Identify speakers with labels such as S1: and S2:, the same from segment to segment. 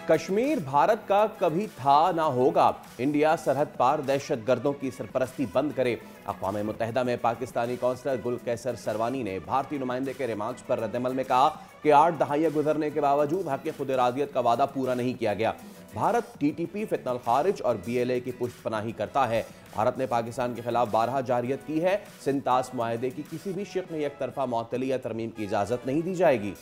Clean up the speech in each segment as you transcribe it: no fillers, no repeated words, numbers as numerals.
S1: कश्मीर भारत का कभी था ना होगा। इंडिया सरहद पार दहशतगर्दों की सरपरस्ती बंद करे। अक़वाम मुत्तहिदा में पाकिस्तानी कौंसलर गुल कैसर सरवानी ने भारतीय नुमाइंदे के रिमार्क्स पर रद्दमल में कहा कि 8 दहाइयां गुजरने के बावजूद हक़ खुद इरादियत का वादा पूरा नहीं किया गया। भारत TTP, फितनल खारिज और BLA की पुष्टपनाही करता है। भारत ने पाकिस्तान के खिलाफ 12 जारियत की है। सिंतास मुआहदे की किसी भी शिक़ में एक तरफा मुअत्तली या तरमीम की इजाज़त नहीं दी जाएगी।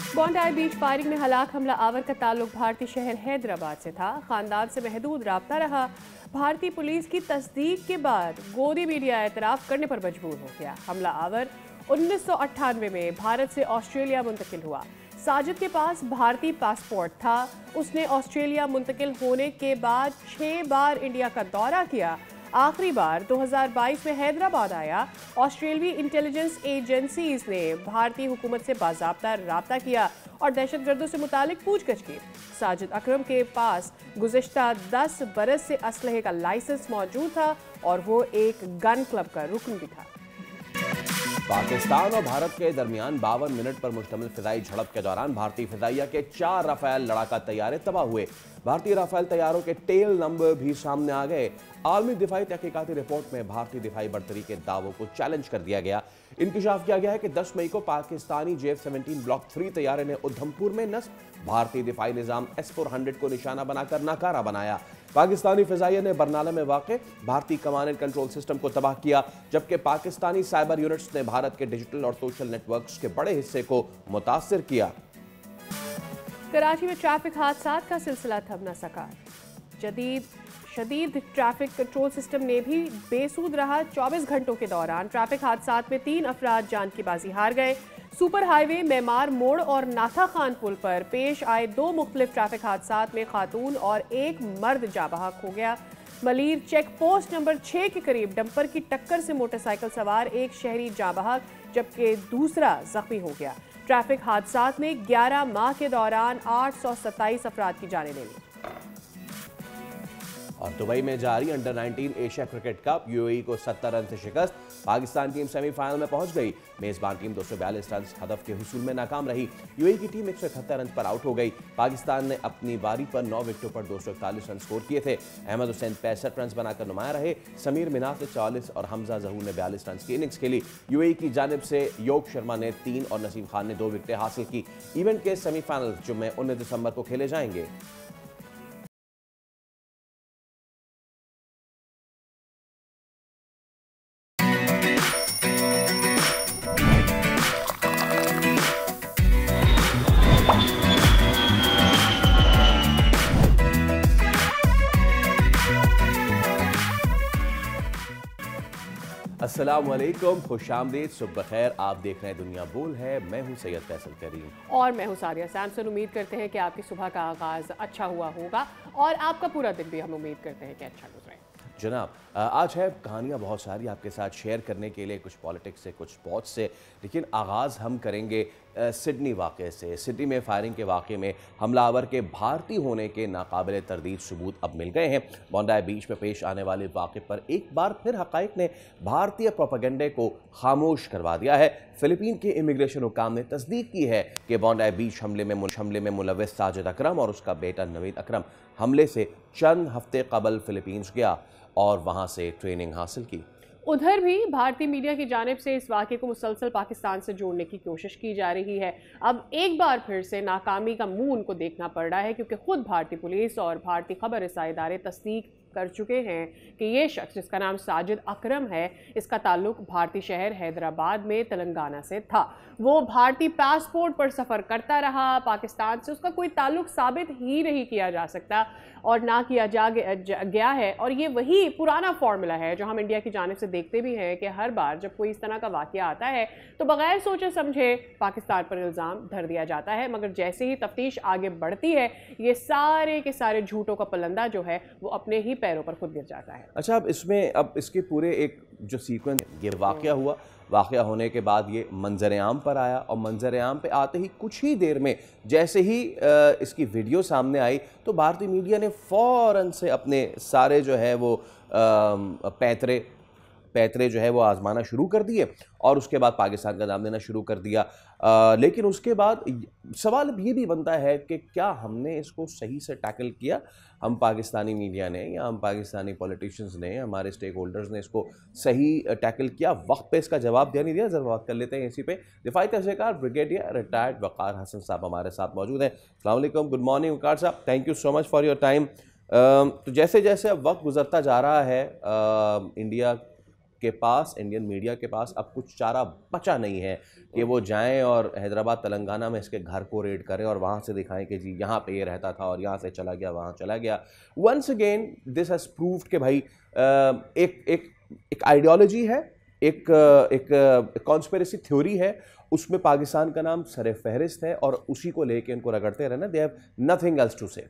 S2: बॉन्डाई बीच फायरिंग में हलाक हमला आवर का ताल्लुक भारतीय शहर हैदराबाद से था। खानदान से महदूद राब्ता रहा। भारतीय पुलिस की तस्दीक के बाद गोदी मीडिया एतराफ़ करने पर मजबूर हो गया। हमला आवर 1998 में भारत से ऑस्ट्रेलिया मुंतकिल हुआ। साजिद के पास भारतीय पासपोर्ट था। उसने ऑस्ट्रेलिया मुंतकिल होने के बाद 6 बार इंडिया का दौरा किया। आखिरी बार 2022 में हैदराबाद आया। ऑस्ट्रेलियाई इंटेलिजेंस एजेंसीज ने भारतीय हुकूमत से बाज़ाब्ता राब्ता किया और दहशतगर्दों से मुतालिक पूछगछ की। साजिद अकरम के पास गुज़िश्ता 10 बरस से असलहे का लाइसेंस मौजूद था और वो एक गन क्लब का रुकन भी था।
S1: पाकिस्तान और भारत के दरमियान 52 मिनट पर मुश्तमिल फिजाई झड़प के दौरान भारतीय फिजाइया के 4 राफेल लड़ाका तैयारे तबाह हुए। भारतीय राफेल तैयारों के टेल नंबर भी सामने आ गए। आलमी दिफाई तहकीकाती रिपोर्ट में भारतीय दिफाई बर्तरी के दावों को चैलेंज कर दिया गया। इंकशाफ किया गया है कि 10 मई को पाकिस्तानी JF-17 ब्लॉक 3 तैयारे ने उधमपुर में नस्ब भारतीय दिफाई निजाम S-400 को निशाना बनाकर नाकारा बनाया। पाकिस्तानी फिजाइया ने बरनाला में वाक़े भारतीय कमांड एंड कंट्रोल सिस्टम को तबाह किया, जबकि पाकिस्तानी साइबर यूनिट्स ने भारत के डिजिटल और सोशल नेटवर्क्स के बड़े हिस्से को मुतासिर किया।
S2: कराची में ट्रैफिक हादसात का सिलसिला थम न सका। शदीद ट्रैफिक कंट्रोल सिस्टम ने भी बेसूद रहा। 24 घंटों के दौरान ट्रैफिक हादसात में 3 अफराद जान की बाजी हार गए। सुपर हाईवे मेमार मोड़ और नाथा खान पुल पर पेश आए 2 मुख्तलिफ ट्रैफिक हादसात में खातून और एक मर्द जाँ बहक हो गया। मलीर चेक पोस्ट नंबर 6 के करीब डंपर की टक्कर से मोटरसाइकिल सवार एक शहरी जाँ बहक जबकि दूसरा जख्मी हो गया। ट्रैफिक हादसात में 11 माह के दौरान 827 अफराद की जानें ले ली।
S1: और दुबई में जारी under 19 Asia cricket cup UAE को 70 रन से शिकस्त। पाकिस्तान टीम सेमीफाइनल में पहुंच गई। मेजबान टीम 242 रन हदफ के हुसूल में नाकाम रही। UAE की टीम 171 रन पर आउट हो गई। पाकिस्तान ने अपनी बारी पर 9 विकेटों पर 241 रन स्कोर किए थे। अहमद हुसैन 65 रन बनाकर नुमाया रहे। समीर मिनाफ ने 44 और हमजा जहूर ने 42 रन की इनिंग्स खेली। UAE की जानिब से योग शर्मा ने 3 और नसीम खान ने 2 विकेटें हासिल की। इवेंट के सेमीफाइनल जुम्मे 19 दिसंबर को खेले जाएंगे। अस्सलामुअलैकुम, खुशामदीद, सुबह खैर। आप देख रहे हैं दुनिया बोल है। मैं हूं सैयद फैसल करीम
S2: और मैं हूं सारिया सैमसन। उम्मीद करते हैं कि आपकी सुबह का आगाज़ अच्छा हुआ होगा और आपका पूरा दिन भी हम उम्मीद करते हैं कि अच्छा गुजरे।
S1: जनाब, आज है कहानियाँ बहुत सारी आपके साथ शेयर करने के लिए, कुछ पॉलिटिक्स से, कुछ स्पोर्ट्स से, लेकिन आगाज़ हम करेंगे सिडनी वाक़े से। सिडनी में फायरिंग के वाक़े में हमलावर के भारतीय होने के नाकाबिल तरदीद सबूत अब मिल गए हैं। बॉन्डाई बीच में पेश आने वाले वाक़े पर एक बार फिर हक़ाइक़ ने भारतीय प्रोपेगेंडे को खामोश करवा दिया है। फ़िलिपीन के इमिग्रेशन हुकाम ने तस्दीक की है कि बॉन्डाई बीच हमले में मुलव्वस साजिद अकरम और उसका बेटा नवीद अकरम हमले से चंद हफ्ते कबल फ़िलिपींस गया और वहाँ से ट्रेनिंग हासिल की।
S2: उधर भी भारतीय मीडिया की जानिब से इस वाक़े को मुसलसल पाकिस्तान से जोड़ने की कोशिश की जा रही है। अब एक बार फिर से नाकामी का मुंह उनको देखना पड़ रहा है, क्योंकि खुद भारतीय पुलिस और भारतीय खबर रसाई इदारे तस्दीक कर चुके हैं कि ये शख्स, जिसका नाम साजिद अकरम है, इसका ताल्लुक भारतीय शहर हैदराबाद में तेलंगाना से था। वो भारतीय पासपोर्ट पर सफ़र करता रहा। पाकिस्तान से उसका कोई ताल्लुक साबित ही नहीं किया जा सकता और ना किया गया है। और ये वही पुराना फार्मूला है जो हम इंडिया की जानिब से देखते भी हैं कि हर बार जब कोई इस तरह का वाक़या आता है तो बगैर सोचे समझे पाकिस्तान पर इल्ज़ाम धर दिया जाता है, मगर जैसे ही तफ्तीश आगे बढ़ती है ये सारे के सारे झूठों का पलंदा जो है वो अपने ही पैरों पर खुद गिर जाता है।
S1: अच्छा, अब इसके पूरे एक जो सीक्वेंस, ये वाक़या हुआ, वाक़या होने के बाद ये मंजर आम पर आया और मंजर आम पे आते ही कुछ ही देर में जैसे ही इसकी वीडियो सामने आई तो भारतीय मीडिया ने फ़ौरन से अपने सारे जो है वो पैतरे जो है वो आजमाना शुरू कर दिए और उसके बाद पाकिस्तान का नाम लेना शुरू कर दिया। लेकिन उसके बाद सवाल ये भी बनता है कि क्या हमने इसको सही से टैकल किया, हम पाकिस्तानी मीडिया ने या हम पाकिस्तानी पॉलिटिशियंस ने, हमारे स्टेक होल्डर्स ने इसको सही टैकल किया, वक्त पे इसका जवाब दिया नहीं दिया? जरा बात कर लेते हैं इसी पे। दिफाई तहसीलकार ब्रिगेडियर रिटायर्ड वक़ार हसन साहब हमारे साथ मौजूद हैं। अस्सलाम वालेकुम, गुड मॉर्निंग वक़ार साहब, thank you so much for your time. तो जैसे जैसे अब वक्त गुजरता जा रहा है, इंडिया के पास, इंडियन मीडिया के पास अब कुछ चारा बचा नहीं है कि वो जाएं और हैदराबाद तेलंगाना में इसके घर को रेड करें और वहाँ से दिखाएं कि जी यहाँ पे ये रहता था और यहाँ से चला गया, वहाँ चला गया। Once again this has proved कि भाई एक एक एक आइडियोलॉजी है, एक एक कॉन्स्पिरेसी थ्योरी है, उसमें पाकिस्तान का नाम सरे फहरिस्त है और उसी को लेके उनको रगड़ते रहना। They have nothing else to say.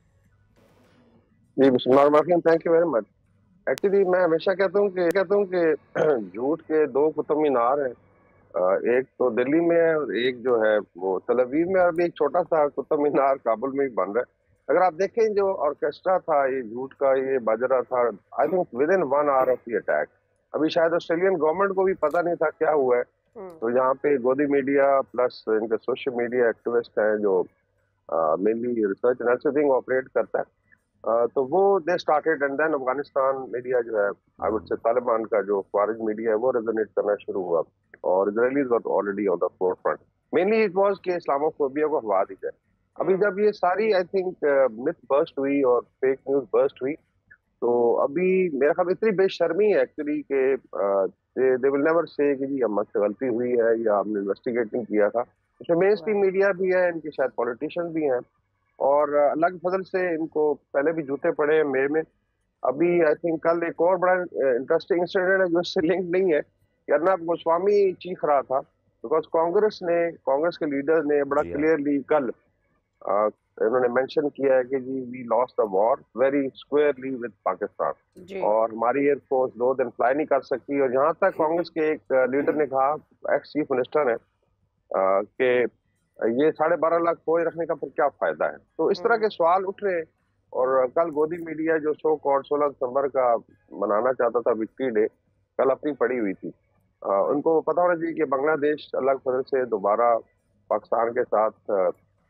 S3: जी बिस्मिल्लाह, thank you very much. Actually मैं हमेशा कहता हूँ कि झूठ के दो कुतुब मीनार हैं, एक तो दिल्ली में है और एक जो है वो तल अवीव में, अभी एक छोटा सा कुतुब मीनार काबुल में ही बन रहा है। अगर आप देखें जो ऑर्केस्ट्रा था ये झूठ का, ये बज रहा था I think with in 1 hour of the attack. अभी शायद ऑस्ट्रेलियन गवर्नमेंट को भी पता नहीं था क्या हुआ है, तो यहाँ पे गोदी मीडिया प्लस इनके सोशल मीडिया एक्टिविस्ट हैं जो मेनली रिसर्च एनालिसिस ऑपरेट करता है, तो वो they started and then Afghanistan media जो है आई वुड से तालिबान का जो खारिज मीडिया है वो रेजोनेट करना शुरू हुआ और Israelis were already on the forefront. Mainly it was कि इस्लामोफोबिया को हवा दी जाए। अभी जब ये सारी आई थिंक मिथ बर्स्ट हुई और फेक न्यूज बर्स्ट हुई, तो अभी मेरा ख्याल इतनी बेशर्मी है एक्चुअली कि दे विल नेवर से कि जी हमसे गलती हुई है या हमने इन्वेस्टिगेट नहीं किया था। इसमें मेन स्ट्रीम मीडिया भी है, इनके शायद पॉलिटिशियंस भी हैं और अल्लाह के फजल से इनको पहले भी जूते पड़े हैं मेरे में। अभी आई थिंक कल एक और बड़ा इंटरेस्टिंग इंसिडेंट है जो इससे लिंक नहीं है कि अर्नब गोस्वामी चीख रहा था बिकॉज कांग्रेस के लीडर ने बड़ा क्लियरली कल इन्होंने मेंशन किया है कि जी we lost the war very squarely with Pakistan और हमारी एयरफोर्स 2 दिन फ्लाई नहीं कर सकती। और जहां तक कांग्रेस के एक लीडर ने कहा, एक्स चीफ मिनिस्टर है, कि ये 12.5 लाख फौज रखने का फिर क्या फायदा है। तो इस तरह के सवाल उठ रहे। और कल गोदी मीडिया जो शो कॉर्ड 16 दिसंबर का मनाना चाहता था विक्ट्री डे, कल अपनी पड़ी हुई थी। उनको पता होना चाहिए कि बांग्लादेश अल्लाह की फजल से दोबारा पाकिस्तान के साथ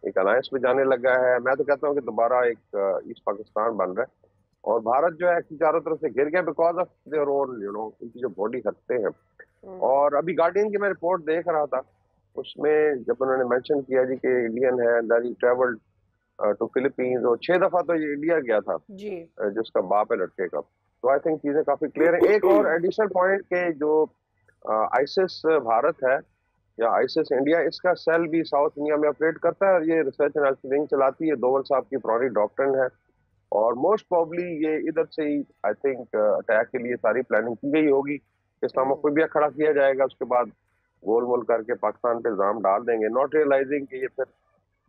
S3: एक अलायंस में जाने लगा है। मैं तो कहता हूँ कि दोबारा एक ईस्ट पाकिस्तान बन रहा है और भारत जो है चारों तरफ से घिर गया बिकॉज ऑफ देयर ओन उनकी जो बॉडी हरकते हैं। और अभी गार्डियन की मैं रिपोर्ट देख रहा था, उसमें जब उन्होंने मेंशन किया जी कि इंडियन है that he travelled to Philippines और 6 दफा तो ये इंडिया गया था जी, जिसका बाप है लड़के का। तो आई थिंक चीजें काफी क्लियर है। एक और एडिशनल पॉइंट के जो आईसिस भारत है या आईसिस इंडिया, इसका सेल भी साउथ इंडिया में ऑपरेट करता है और ये रिसर्च एनालिसिस विंग चलाती है। दोवल साहब की पुरानी डॉक्ट्रिन है और मोस्ट प्रॉब्ली ये इधर से ही आई थिंक अटैक के लिए सारी प्लानिंग की गई होगी। इस्लामोफोबिया खड़ा किया जाएगा, उसके बाद गोल मोल करके पाकिस्तान पे इल्जाम डाल देंगे, नॉट रियलाइजिंग कि ये फिर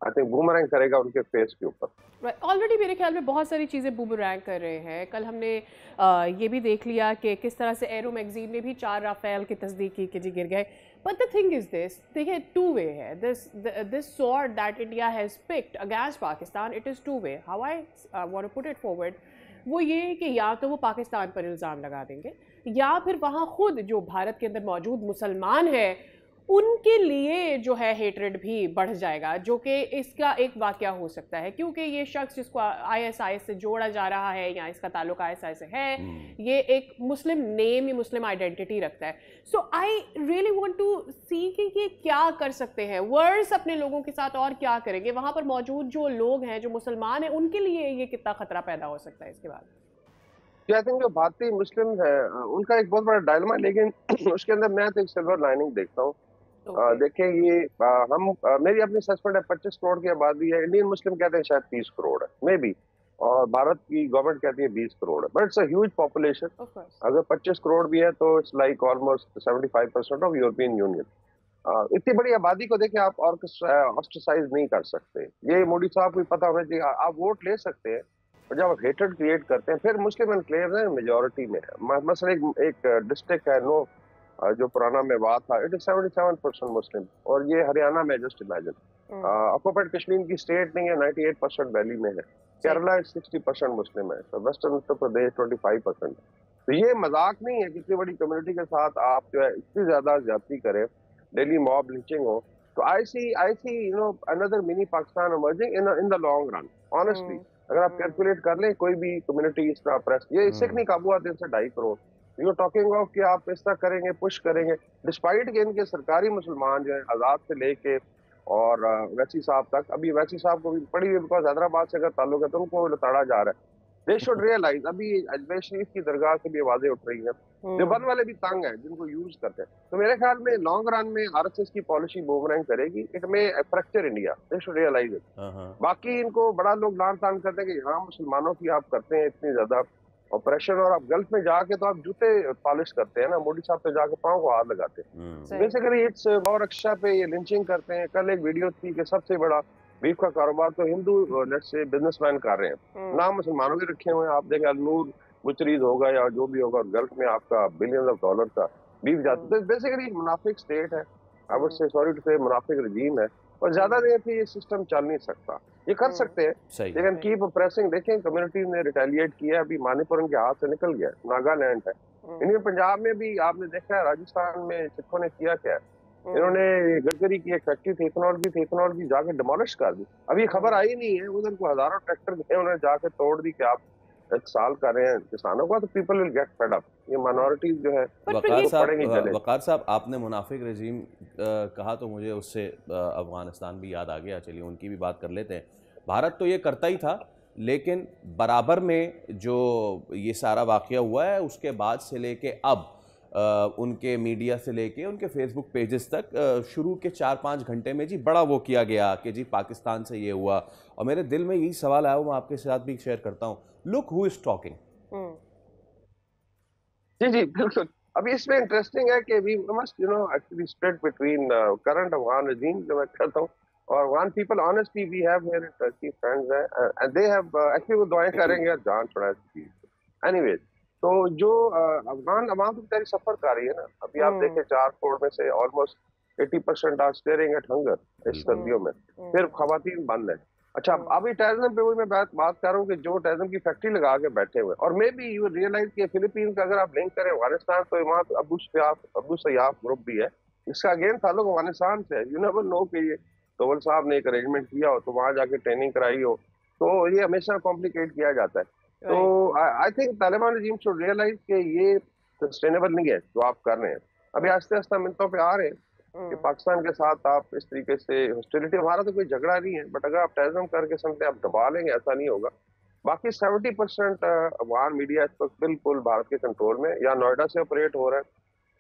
S3: आई थिंक बूमरैंग करेगा उनके फेस के ऊपर।
S2: ऑलरेडी मेरे ख्याल में बहुत सारी चीज़ें बूमरैंग कर रहे हैं। कल हमने ये भी देख लिया कि किस तरह से एरो मैगजीन ने भी 4 राफेल की तस्दीक की कि जी गिर गए। But the thing is this, देखिए टू वे है this sword that India has picked against Pakistan, it is two way. How I want to put it forward, वो ये कि या तो वो पाकिस्तान पर इल्ज़ाम लगा देंगे या फिर वहाँ खुद जो भारत के अंदर मौजूद मुसलमान है उनके लिए जो है हेट्रेड भी बढ़ जाएगा, जो कि इसका एक वाकया हो सकता है क्योंकि ये शख्स जिसको आईएसआईएस से जोड़ा जा रहा है या इसका ताल्लुक आईएसआई से है, ये एक मुस्लिम नेम या मुस्लिम आइडेंटिटी रखता है। So I really want to सी कि ये क्या कर सकते हैं वर्स अपने लोगों के साथ और क्या करेंगे, वहाँ पर मौजूद जो लोग हैं जो मुसलमान हैं उनके लिए ये कितना खतरा पैदा हो सकता है इसके बाद।
S3: आई थिंक जो भारतीय मुस्लिम है उनका एक बहुत बड़ा डायलेमा, लेकिन उसके अंदर मैं तो एक सिल्वर लाइनिंग देखता हूँ। देखिए ये हम मेरी अपनी सस्पेंड है 25 करोड़ की आबादी है, इंडियन मुस्लिम कहते हैं शायद 30 करोड़ है मे बी, और भारत की गवर्नमेंट कहती है 20 करोड़ है, but it's a huge population. अगर 25 करोड़ भी है तो it's like almost 75% of European union. इतनी बड़ी आबादी को देखिए आप ऑस्ट्रेसाइज नहीं कर सकते। ये मोदी साहब को पता होना चाहिए। आप वोट ले सकते हैं और जब आप हेट्रेड क्रिएट करते हैं, फिर मुस्लिम एनक्लेव है मेजोरिटी में है। मसलन एक डिस्ट्रिक्ट है नो जो पुराना मेवात था, इट इज 77% मुस्लिम, और ये हरियाणा में जस्ट इमेजिन ऑक्युपाइड कश्मीर की स्टेट नहीं है, 98% वैली में है। केरला 60% मुस्लिम है, तो वेस्टर्न उत्तर प्रदेश 25%। तो ये मजाक नहीं है, कितनी बड़ी कम्युनिटी के साथ आप जो है इतनी ज्यादा ज्यादती करें, डेली मॉब लिंचिंग हो। तो I see another mini Pakistan emerging in the long run honestly. अगर आप कैलकुलेट कर लें, कोई भी कम्युनिटी इस तरह प्रेस, ये सिख नहीं काबू आते इनसे 2.5 करोड़। यू टॉकिंग ऑफ कि आप इस तरह करेंगे, पुश करेंगे, डिस्पाइट के इनके सरकारी मुसलमान जो है आजाद से लेके और वैसी साहब तक, अभी वैसी साहब को भी पड़ी हुई, बिकॉज हैदराबाद से अगर ताल्लुक है तो उनको लताड़ा जा रहा है। दे शुड रियलाइज, अभी अजमेर शरीफ की दरगाह से भी आवाजें उठ रही हैं, देवबंद वाले भी तंग है जिनको यूज करते हैं। तो मेरे ख्याल में लॉन्ग रन में आरएसएस की पॉलिसी बूमरैंग करेगी, it may fracture India, they should realise it. बाकी इनको बड़ा लोग लान तान करते हैं कि यहाँ मुसलमानों की आप करते हैं इतनी ज्यादा ऑपरेशन, और आप गल्फ में जाके तो आप जूते पॉलिश करते हैं ना, मोदी साहब पे जाके पाँव को हाथ लगाते हैं। बेसिकली इट्स गौ रक्षा पे ये लिंचिंग करते हैं। कल एक वीडियो थी कि सबसे बड़ा बीफ का कारोबार तो हिंदू लेट्स से बिजनेसमैन कर रहे हैं, नाम मुसलमानों के रखे हुए हैं। आप देखें अलनूर बुचरीज होगा या जो भी होगा, गल्फ में आपका बिलियन ऑफ डॉलर का बीफ जाता है। बेसिकली मुनाफिक स्टेट है, I would say, sorry to say, मुनाफिक रजीम है, और ज्यादा देर पे ये सिस्टम चल नहीं सकता। ये कर सकते हैं लेकिन कीप प्रेसिंग। देखें कम्युनिटी ने रिटेलिएट किया, अभी मणिपुर के हाथ से निकल गया, नागालैंड है, इंडियन पंजाब में भी आपने देखा है, राजस्थान में सिखों ने किया क्या, इन्होंने गडकरी की एक फैक्ट्री थी इथेनॉल की जाके डिमोलिश कर दी। अभी खबर आई नहीं है, उधर को हजारों ट्रैक्टर गए, उन्होंने जाके तोड़ दी कि आप एक साल कर रहे हैं किसानों का, तो people will get fed up. ये माइनॉरिटीज जो है
S1: वकार साहब, आपने मुनाफिक रजीम कहा तो मुझे उससे अफगानिस्तान भी याद आ गया। चलिए उनकी भी बात कर लेते हैं। भारत तो ये करता ही था, लेकिन बराबर में जो ये सारा वाकया हुआ है उसके बाद से लेके अब उनके मीडिया से लेके उनके फेसबुक पेजेस तक शुरू के 4-5 घंटे में जी बड़ा वो किया गया कि जी पाकिस्तान से ये हुआ, और मेरे दिल में यही सवाल आया, मैं आपके साथ भी शेयर करता हूँ। Look who is talking.
S3: जी जी बिल्कुल। अभी इसमें इंटरेस्टिंग है कि we must actually split between current Afghan regime, जो मैं कहता हूँ, और Afghan people. Honestly we have here in Turkey friends हैं एंड दे हैव एक्चुअली वो दुआएं करेंगे और जान छुड़ा दी। एनीवेज, तो जो अफगान अवाम तो बेचारी सफर कर रही है ना। अभी आप देखें 4 करोड़ में से almost 80% are staring at hunger इस सर्दियों में, सिर्फ खवातीन बंद है। अच्छा, अभी टेररिज्म पे मैं बात कर रहा हूँ कि जो टेररिज्म की फैक्ट्री लगा के बैठे हुए, और मे बी यू रियलाइज कि फिलीपींस का अगर आप लिंक करें अफगानिस्तान, तो वहाँ अबू सयाफ ग्रुप भी है, इसका अगेन ताल्लुक अफगानिस्तान से है। यू नेवर नो कि ये तोवल साहब ने एक अरेंजमेंट किया हो तो वहां जाके ट्रेनिंग कराई हो, तो ये हमेशा कॉम्प्लिकेट किया जाता है। तो I think Taliban regime should realise कि ये सस्टेनेबल नहीं है जो आप कर रहे हैं। अभी आस्ते आस्ते मिनटों पे आ रहे हैं कि पाकिस्तान के साथ आप इस तरीके से हॉस्टिलिटी, हमारा तो कोई झगड़ा नहीं है, बट अगर आप टेररिज्म करके समझते आप दबा लेंगे, ऐसा नहीं होगा। बाकी 70% अफगान मीडिया इस वक्त बिल्कुल भारत के कंट्रोल में, या नोएडा से ऑपरेट हो रहा है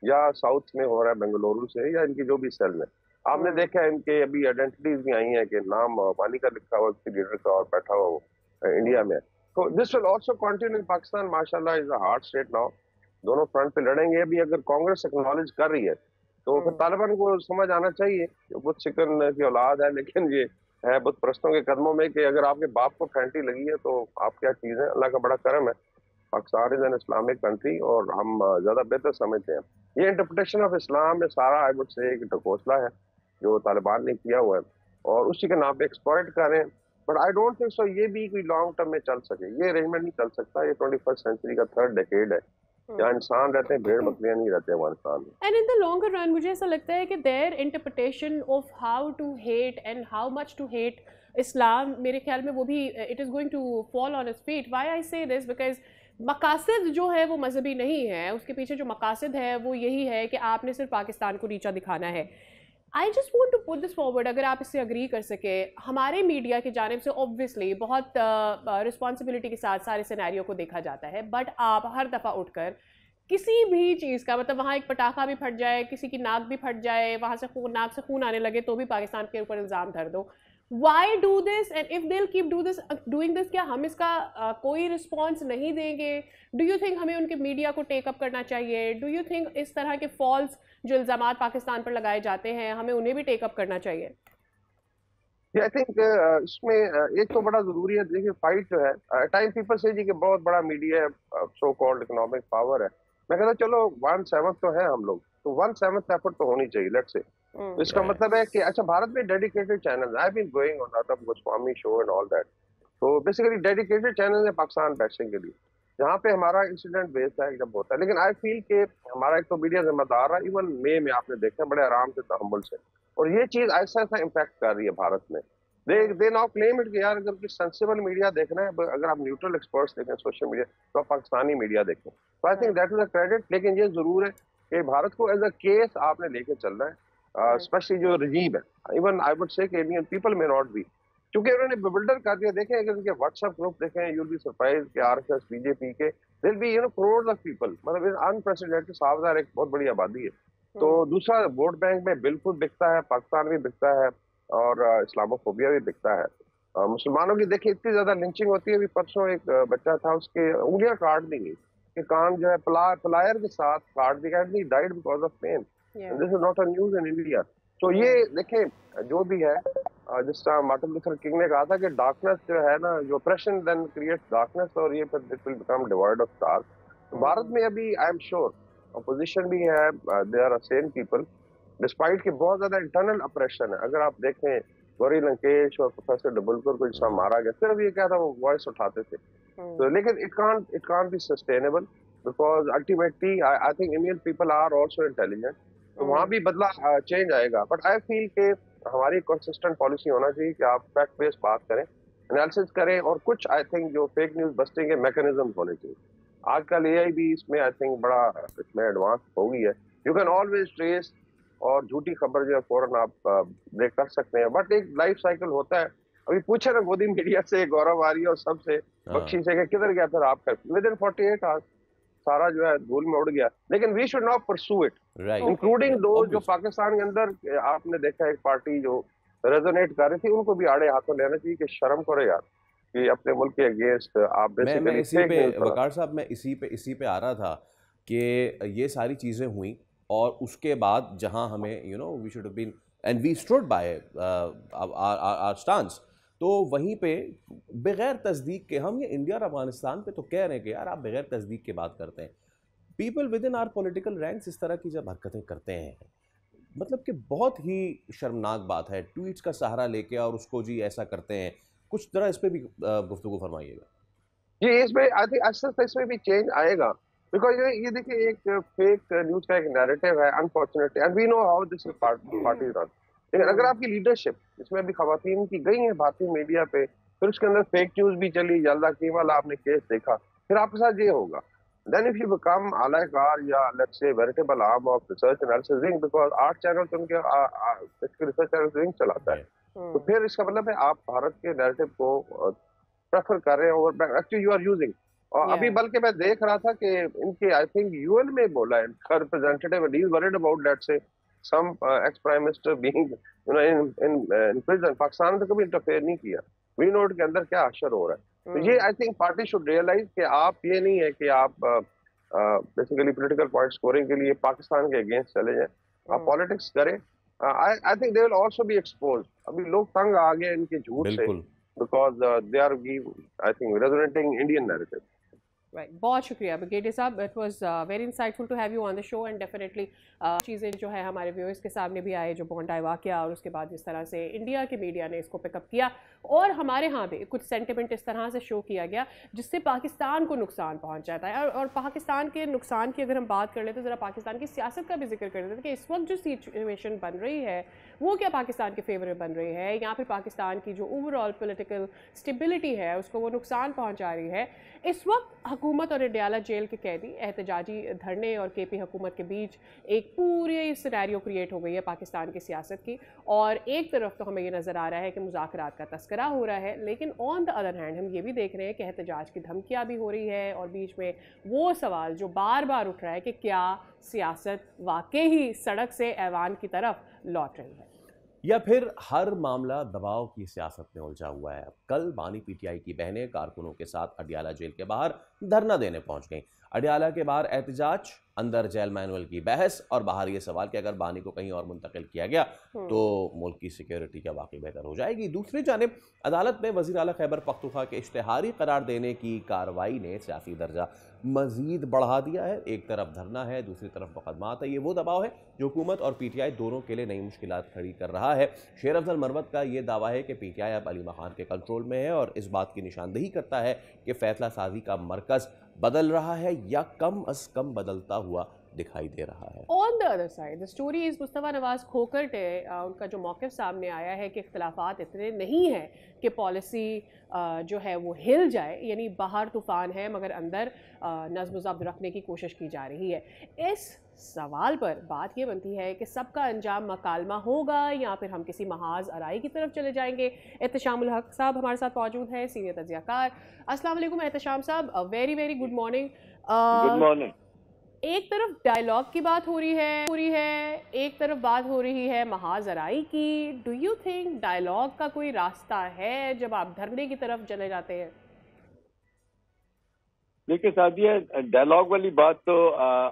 S3: या साउथ में हो रहा है बेंगलुरु से, या इनकी जो भी सेल में। आपने देखा है इनके अभी आइडेंटिटीज भी आई हैं कि नाम वानी का लिखा हुआ किसी लीडर का और बैठा हुआ इंडिया में। तो this will also continue in Pakistan. माशाल्लाह is a hard state now, दोनों फ्रंट पे लड़ेंगे। अभी अगर कांग्रेस एक्नॉलेज कर रही है तो फिर तालिबान को समझ आना चाहिए कि बुत चिकन की औलाद है, लेकिन ये है बुत परस्तों के कदमों में कि अगर आपके बाप को फैंटी लगी है तो आप क्या चीज है। अल्लाह का बड़ा करम है, Pakistan is an Islamic country और हम ज्यादा बेहतर समझते हैं। ये इंटरप्रिटेशन ऑफ इस्लाम में सारा आई वुड से एक ढकोसला है जो तालिबान ने किया हुआ है, और उसी के नाम पे एक्सप्लॉइट कर रहे हैं। But I don't think so ये भी कोई लॉन्ग टर्म में चल सके, ये अरेंजमेंट नहीं चल सकता। ये 21st सेंचुरी का 3rd डेकेड है, जहाँ इंसान रहते हैं, भेड़ बकरियां नहीं रहते अफगानिस्तान में।
S2: And in the longer run मुझे ऐसा लगता है कि their interpretation of how to hate and how much to hate Islam, मेरे ख्याल में वो भी it is going to fall on its feet. Why I say this, because मकासद जो है वो मजहबी नहीं है, उसके पीछे जो मकासद है वो यही है कि आपने सिर्फ पाकिस्तान को नीचा दिखाना है। I just want to put this forward, अगर आप इससे अग्री कर सके। हमारे मीडिया की जानिब से ऑब्वियसली बहुत रिस्पॉन्सिबिलिटी के साथ सारे सिनेरियो को देखा जाता है, बट आप हर दफ़ा उठकर किसी भी चीज़ का, मतलब वहाँ एक पटाखा भी फट जाए, किसी की नाक भी फट जाए, वहाँ से नाक से खून आने लगे तो भी पाकिस्तान के ऊपर इल्ज़ाम धर दो। Why do this and if they keep doing this, क्या हम इसका कोई रिस्पॉन्स नहीं देंगे? डू यू थिंक हमें उनके मीडिया को टेकअप करना चाहिए? डू यू थिंक इस तरह के फॉल्स जो इल्ज़ाम पाकिस्तान पर लगाए जाते हैं हमें उन्हें भी टेकअप करना चाहिए?
S3: आई थिंक इसमें एक तो बड़ा जरूरी है, देखिए फाइट जो है, टाइम पीपल से जी कि बहुत बड़ा मीडिया है, सो कॉल्ड इकोनॉमिक पावर है। मैं कहता चलो 1/7 तो है हम लोग, तो 1/7 एफर्ट तो होनी चाहिए, लेट्स से। तो इसका मतलब है कि अच्छा भारत में dedicated channel, I been going on आदम Goswami show and all that, तो बेसिकली डेडिकेटेड चैनल है पाकिस्तान बैशिंग के लिए। जहाँ पे हमारा इंसिडेंट बेस है जब होता है। लेकिन आई फील के हमारा एक तो मीडिया जिम्मेदार है, इवन मे में आपने देखा बड़े आराम से तहम्मुल से, और ये चीज ऐसा ऐसा इम्पैक्ट कर रही है भारत में। दे नाउ क्लेम इट कि यार अगर कुछ सेंसिबल मीडिया देखना है, अगर आप न्यूट्रल एक्सपर्ट्स देखें सोशल मीडिया, तो आप पाकिस्तानी मीडिया देखें। तो I think that is a credit. लेकिन ये जरूर है कि भारत को एज अ केस आपने लेके चलना है, स्पेशली जो रजीब है। इवन आई वुड से इंडियन पीपल में नॉट बी, क्योंकि उन्होंने बिल्डर कर दिया। देखें अगर उनके व्हाट्सएप ग्रुप देखें, यू विल बी सरप्राइज के आरएसएस बीजेपी के दिल भी करोड़ ऑफ पीपल, मतलब अनप्रेसिडेंटेड, सावधान, एक बहुत बड़ी आबादी है। तो दूसरा वोट बैंक में बिल्कुल बिकता है, पाकिस्तान भी बिकता है, और इस्लामोफोबिया भी बिकता है। मुसलमानों की देखिए इतनी ज्यादा लिंचिंग होती है। अभी परसों एक बच्चा था, उसके उंगलियां काट दी गई, कि कान जो है प्लायर के साथ काट दी गई, died because of pain. This is not a news in India. तो ये देखें जो भी है, जिस तरह मार्टिन लूथर किंग ने कहा था कि डार्कनेस जो है ना, जो ऑपरेशन देन क्रिएट्स डार्कनेस, और ये फिर it will become divide of star. तो भारत में अभी आई एम श्योर अपोजिशन भी है, they are same people, despite कि बहुत ज्यादा इंटरनल ऑपरेशन है। अगर आप देखें गौरी लंकेश और प्रोफेसर डबुलकर को जिसका मारा गया, सिर्फ ये क्या था, वो वॉइस उठाते थे। तो लेकिन it can't be sustainable, because ultimately I think Indian people are also intelligent. तो वहां भी बदला चेंज आएगा। बट आई फील के हमारी कंसिस्टेंट पॉलिसी होना चाहिए कि आप फैक्ट बेस्ड बात करें, एनालिसिस करें, और कुछ आई थिंक जो फेक न्यूज बस्टिंग के मैकेनिज्म होने चाहिए। आजकल एआई भी इसमें आई थिंक बड़ा इसमें एडवांस हो गई है। यू कैन ऑलवेज ट्रेस, और झूठी खबर जो है फौरन आप ब्रेक कर सकते हैं। बट एक लाइफ साइकिल होता है। अभी पूछे ना गोदी मीडिया से, गौरव आर्य और सबसे, बख्शी से, किधर गया फिर आपका, विद इन 48 आवर्स सारा जो है धूल में उड़ गया। लेकिन we should not pursue it, including those जो पाकिस्तान के अंदर आपने देखा एक पार्टी जो रेजोनेट कर रही थी, उनको भी आड़े हाथों लेना चाहिए कि शर्म करो यार, कि अपने मुल्क के अगेंस्ट आप
S1: मैं इसी पे वकार साहब, मैं इसी पे आ रहा था कि ये सारी चीज़ें हुई, और उसके बाद जहां हमें we should have been and we stood by our stance, तो वहीं पे बगैर तस्दीक के हम ये इंडिया और अफगानिस्तान पे तो कह रहे हैं कि यार आप बगैर तस्दीक के बात करते हैं। People with in are political ranks इस तरह की जब हरकतें करते हैं, मतलब कि बहुत ही शर्मनाक बात है। ट्वीट्स का सहारा लेके और उसको जी ऐसा करते हैं, कुछ तरह इस पे भी गुफ्तगू फरमाइएगा
S3: जी। इसमें आई थिंक इसमें भी चेंज आएगा, बिकॉज ये देखिए एक फेक न्यूज का एक नैरेटिव है, unfortunately, and we know how this party run. लेकिन अगर आपकी लीडरशिप, इसमें भी खवातीन की गई है भारतीय मीडिया पे, फिर उसके अंदर फेक न्यूज भी चली, जल्दा की वाला आपने केस देखा, फिर आपके साथ ये होगा। देन इफ यू बिकम आलाकार या let's say veritable arm of research analysis wing, because 8 channel तो उनके रिसर्च एनालिसिस विंग चलाता है, तो फिर इसका मतलब है आप भारत के नैरेटिव को प्रेफर कर रहे हैं, और एक्चुअली यू आर यूजिंग। और अभी बल्कि मैं देख रहा था कि इनके आई थिंक यूएन में बोला है इनका representative, he is worried about that से some ex prime minister being in prison. Pakistan ने तो कभी इंटरफेयर नहीं किया, वी नोट के अंदर क्या अशर हो रहा है। तो ये I think party should realise कि आप ये नहीं है कि आप बेसिकली पॉलिटिकल पॉइंट स्कोरिंग के लिए पाकिस्तान के अगेंस्ट चले जाएं, आप पॉलिटिक्स करें। I think they will also be exposed. अभी लोग तंग आ गए इनके झूठ से, because they are I think resonating Indian narrative.
S2: Right. बहुत शुक्रिया ब्रिगेडियर साहब, it was very insightful to have you on the show, and definitely चीज़ें जो है हमारे व्यूअर्स के सामने भी आए, जो बोंडाई वाकया और उसके बाद जिस तरह से इंडिया के मीडिया ने इसको पिकअप किया, और हमारे यहाँ भी कुछ सेंटिमेंट इस तरह से शो किया गया जिससे पाकिस्तान को नुकसान पहुँच जाता है। और पाकिस्तान के नुकसान की अगर हम बात कर लें तो ज़रा पाकिस्तान की सियासत का भी जिक्र कर लेते हैं कि इस वक्त जो सिचुएशन बन रही है वो क्या पाकिस्तान के फेवर में बन रही है, या फिर पाकिस्तान की जो ओवरऑल पॉलिटिकल स्टेबिलिटी है उसको वो नुकसान पहुँचा रही है। इस वक्त हुकूमत और अडयाला जेल के कैदी एहतजाजी धरने और केपी हुकूमत के बीच एक पूरी सिनेरियो क्रिएट हो गई है पाकिस्तान की सियासत की। और एक तरफ तो हमें ये नज़र आ रहा है कि मुज़ाकरात का तस्करा हो रहा है, लेकिन ऑन द अदर हैंड हम ये भी देख रहे हैं कि एहतजाज की धमकियाँ भी हो रही है, और बीच में वो सवाल जो बार बार उठ रहा है कि क्या सियासत वाकई ही सड़क से ऐवान की तरफ लौट रही है,
S1: या फिर हर मामला दबाव की सियासत में उलझा हुआ है। कल बानी पीटीआई की बहनें कारकुनों के साथ अडयाला जेल के बाहर धरना देने पहुंच गईं। अडयाला के बाहर एहतजाज, अंदर जेल मैनुअल की बहस, और बाहर ये सवाल कि अगर बानी को कहीं और मुंतकिल किया गया तो मुल्क की सिक्योरिटी क्या वाकई बेहतर हो जाएगी। दूसरी जानिब अदालत में वज़ीर आला खैबर पख्तूनख्वा के इश्तिहारी करार देने की कार्रवाई ने सियासी दर्जा मजीद बढ़ा दिया है। एक तरफ धरना है, दूसरी तरफ मुकदमात है। ये वो दबाव है जो हुकूमत और पीटीआई दोनों के लिए नई मुश्किलात खड़ी कर रहा है। शेर अफजल मरवत का ये दावा है कि पीटीआई अब अली खान के कंट्रोल में है, और इस बात की निशानदेही करता है कि फैसला साजी का मरकज मरकज बदल रहा है या कम अज कम बदलता हुआ दिखाई दे रहा है?
S2: On the other side the story is Mustafa Nawaz Khokhar है, उनका जो मौक़िफ़ सामने आया है कि इख्तलाफात इतने नहीं हैं कि पॉलिसी जो है वो हिल जाए, यानी बाहर तूफ़ान है मगर अंदर नज़्म ज़ब्त रखने की कोशिश की जा रही है। इस सवाल पर बात ये बनती है कि सबका अंजाम मकालमा होगा या फिर हम किसी महाज आराई की तरफ चले जाएंगे। एहतशामुल हक साहब हमारे साथ मौजूद हैं, सीनियर तज्ज़ियाकार। अस्सलाम वालेकुम एहतशाम साहब, very very good morning.
S4: Good morning.
S2: एक तरफ डायलॉग की बात हो रही है, एक तरफ बात हो रही है महाज आराई की। डू यू थिंक डायलॉग का कोई रास्ता है जब आप धरने की तरफ चले जाते हैं?
S4: देखिए सादिया, डायलॉग वाली बात तो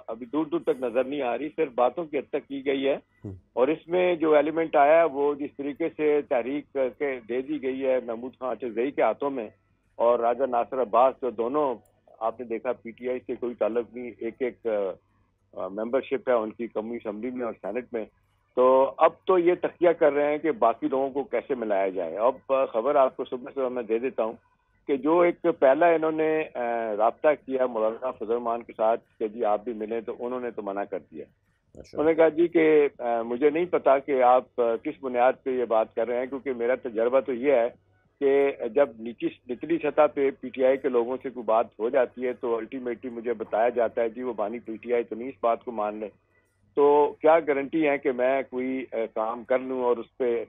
S4: अभी दूर दूर तक नजर नहीं आ रही, सिर्फ बातों की हद तक की गई है। और इसमें जो एलिमेंट आया वो जिस तरीके से तहरीक के दे दी गई है महमूद खान अचरजई के हाथों में और राजा नासिर अब्बास, जो दोनों आपने देखा पीटीआई से कोई ताल्लुक नहीं, एक एक मेंबरशिप है उनकी कौमी असम्बली में और सेनेट में। तो अब तो ये तकिया कर रहे हैं कि बाकी लोगों को कैसे मिलाया जाए। अब खबर आपको सुबह सुबह मैं दे देता हूँ कि जो एक पहला इन्होंने राब्ता किया मौलाना फजल रहमान के साथ कि जी आप भी मिलें, तो उन्होंने तो मना कर दिया। उन्होंने कहा जी कि मुझे नहीं पता कि आप किस बुनियाद पे ये बात कर रहे हैं, क्योंकि मेरा तजर्बा तो ये है कि जब निचली सतह पे पीटीआई के लोगों से कोई बात हो जाती है तो अल्टीमेटली मुझे बताया जाता है जी वो बानी पीटीआई तो नहीं इस बात को मान ले, तो क्या गारंटी है कि मैं कोई काम कर लूँ और उस पर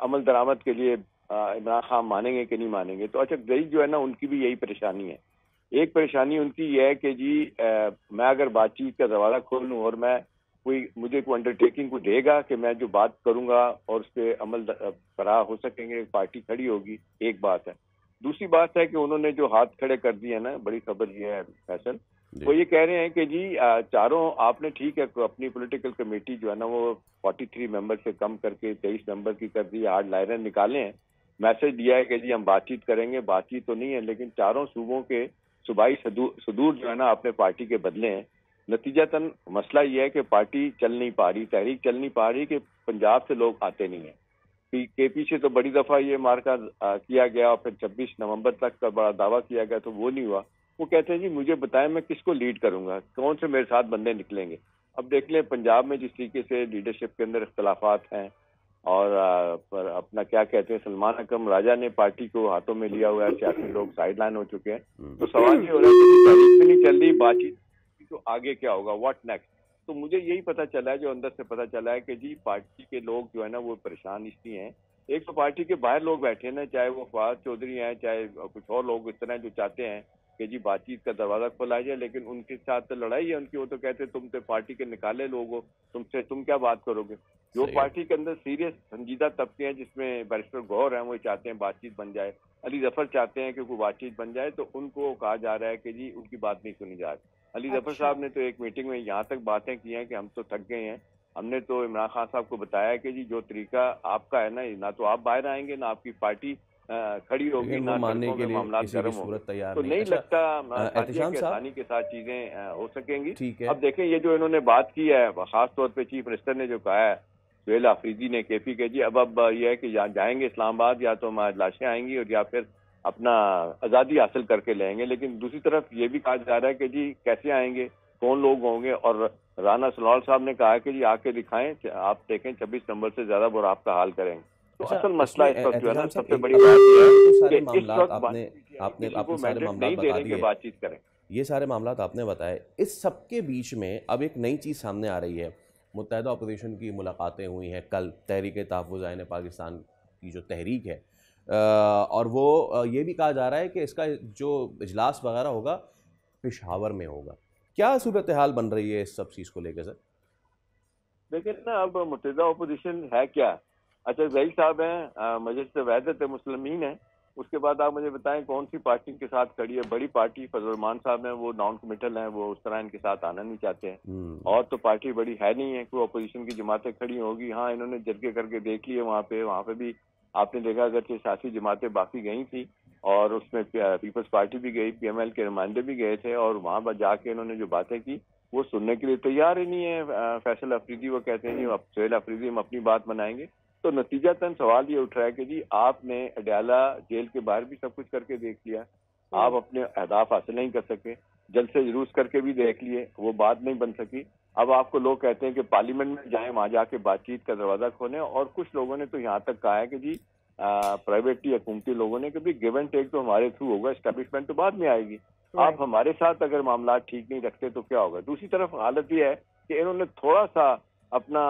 S4: अमल दरामद के लिए इमरान खान मानेंगे कि नहीं मानेंगे। तो अच्छा गई जो है ना, उनकी भी यही परेशानी है। एक परेशानी उनकी ये है कि जी मैं अगर बातचीत का दरवाजा खोल लूँ और मैं मुझे कोई अंडरटेकिंग को देगा कि मैं जो बात करूंगा और उस पर अमल करा हो सकेंगे, पार्टी खड़ी होगी, एक बात है। दूसरी बात है कि उन्होंने जो हाथ खड़े कर दिए ना, बड़ी खबर ये है फैसल, वो ये कह रहे हैं कि जी चारों आपने ठीक है अपनी पॉलिटिकल कमेटी जो है ना वो 43 मेंबर से कम करके 23 मेंबर की कर दी, 8 लाइनें निकाले हैं, मैसेज दिया है कि जी हम बातचीत करेंगे, बातचीत तो नहीं है, लेकिन चारों सूबों के सूबाई सदूर जो है ना अपने पार्टी के बदले हैं। नतीजतन मसला यह है कि पार्टी चल नहीं पा रही, तहरीक चल नहीं पा रही कि पंजाब से लोग आते नहीं है। के पीछे तो बड़ी दफा ये मार्का किया गया और फिर 26 नवंबर तक का बड़ा दावा किया गया, तो वो नहीं हुआ। वो कहते हैं जी मुझे बताएं मैं किसको लीड करूंगा, कौन से मेरे साथ बंदे निकलेंगे। अब देख लें पंजाब में जिस तरीके से लीडरशिप के अंदर इख्तलाफात हैं और पर अपना क्या कहते हैं सलमान अकरम राजा ने पार्टी को हाथों में लिया हुआ है, सियासी लोग साइड लाइन हो चुके हैं। तो सवाल ये हो रहा है कि तारीख भी नहीं चल रही, बातचीत तो आगे क्या होगा, व्हाट नेक्स्ट। तो मुझे यही पता चला है, जो अंदर से पता चला है कि जी पार्टी के लोग जो है ना वो परेशान इसलिए हैं। एक तो पार्टी के बाहर लोग बैठे हैं ना, चाहे वो फवाद चौधरी हैं चाहे कुछ और लोग इस तरह जो चाहते हैं कि जी बातचीत का दरवाजा खोला जाए, लेकिन उनके साथ तो लड़ाई है उनकी। वो तो कहते हैं तुम तो पार्टी के निकाले लोग हो, तुम क्या बात करोगे। जो पार्टी के अंदर सीरियस संजीदा तबके हैं जिसमें बैरिस्टर गौर हैं, वो चाहते हैं बातचीत बन जाए, अली जफर चाहते हैं कि कोई बातचीत बन जाए, तो उनको कहा जा रहा है कि जी उनकी बात नहीं सुनी जा रही। अली जफर साहब ने तो एक मीटिंग में यहाँ तक बातें की हैं कि हम तो थक गए हैं, हमने तो इमरान खान साहब को बताया कि जी जो तरीका आपका है ना तो आप बाहर आएंगे ना आपकी पार्टी खड़ी होगी, ना
S1: मानने के लिए
S4: मामला
S1: किसी की सूरत तैयार
S4: तो नहीं लगता आसानी के साथ चीजें हो सकेंगी। अब देखें ये जो इन्होंने बात की है, खास तौर पे चीफ मिनिस्टर ने जो कहा है सुहेल आफरीदी ने केपी के जी, अब यह है कि जाएंगे इस्लामाबाद, या तो हमारी लाशें आएंगी और या फिर अपना आज़ादी हासिल करके लेंगे। लेकिन दूसरी तरफ ये भी कहा जा रहा है कि जी कैसे आएंगे, कौन लोग होंगे, और राना सलाल साहब ने कहा कि जी आके दिखाएं, आप देखें 26 नंबर से ज्यादा बुरा आपका हाल करेंगे। तो असल मसला इस वक्त जो है ना सबसे बड़ी बात यह है कि इस वक्त
S1: आपने सारे मामला बता दिए,
S4: बातचीत करें।
S1: ये सारे मामला आपने बताए। इस सबके बीच में अब एक नई चीज़ सामने आ रही है, मुत्तहिदा अपोजिशन की मुलाकातें हुई हैं कल, तहरीक तहफ़्फ़ुज़ आइन पाकिस्तान की जो तहरीक है, और वो ये भी कहा जा रहा है कि इसका जो इजलास वगैरह होगा पेशावर में होगा। क्या सूरत हाल बन रही है इस सब चीज़ को लेकर सर?
S4: देखिए ना, अब मुत्तहिदा अपोजिशन है क्या। अच्छा जही साहब हैं, मजलिस वहदत मुस्लिमीन है, उसके बाद आप मुझे बताएं कौन सी पार्टी के साथ खड़ी है। बड़ी पार्टी फजल रहमान साहब हैं, वो नॉन कमिटल हैं, वो उस तरह इनके साथ आना नहीं चाहते हैं। और तो पार्टी बड़ी है नहीं है, कोई अपोजिशन की जमातें खड़ी होगी। हाँ इन्होंने जरगे करके देख लिए, वहाँ पे भी आपने देखा अगर सियासी जमातें बाकी गई थी और उसमें पीपल्स पार्टी भी गई, PML के नुमाइंदे भी गए थे, और वहाँ पर जाके इन्होंने जो बातें की वो सुनने के लिए तैयार ही नहीं है। फैसल अफरीदी वो कहते हैं जी सुहेल अफरीदी हम अपनी बात बनाएंगे। तो नतीजतन सवाल ये उठ रहा है कि जी आपने अडयाला जेल के बाहर भी सब कुछ करके देख लिया, आप अपने अहदाफ हासिल नहीं कर सके, जल्द से जुलूस करके भी देख लिए, वो बात नहीं बन सकी। अब आपको लोग कहते हैं कि पार्लियामेंट में जाएं, वहां जाके बातचीत का दरवाजा खोलें, और कुछ लोगों ने तो यहाँ तक कहा है कि जी प्राइवेटली हुकूमती लोगों ने कि भी गिव एंड टेक तो हमारे थ्रू होगा, एस्टेब्लिशमेंट तो बाद में आएगी। आप हमारे साथ अगर मामला ठीक नहीं रखते तो क्या होगा। दूसरी तरफ हालत ये है कि इन्होंने थोड़ा सा अपना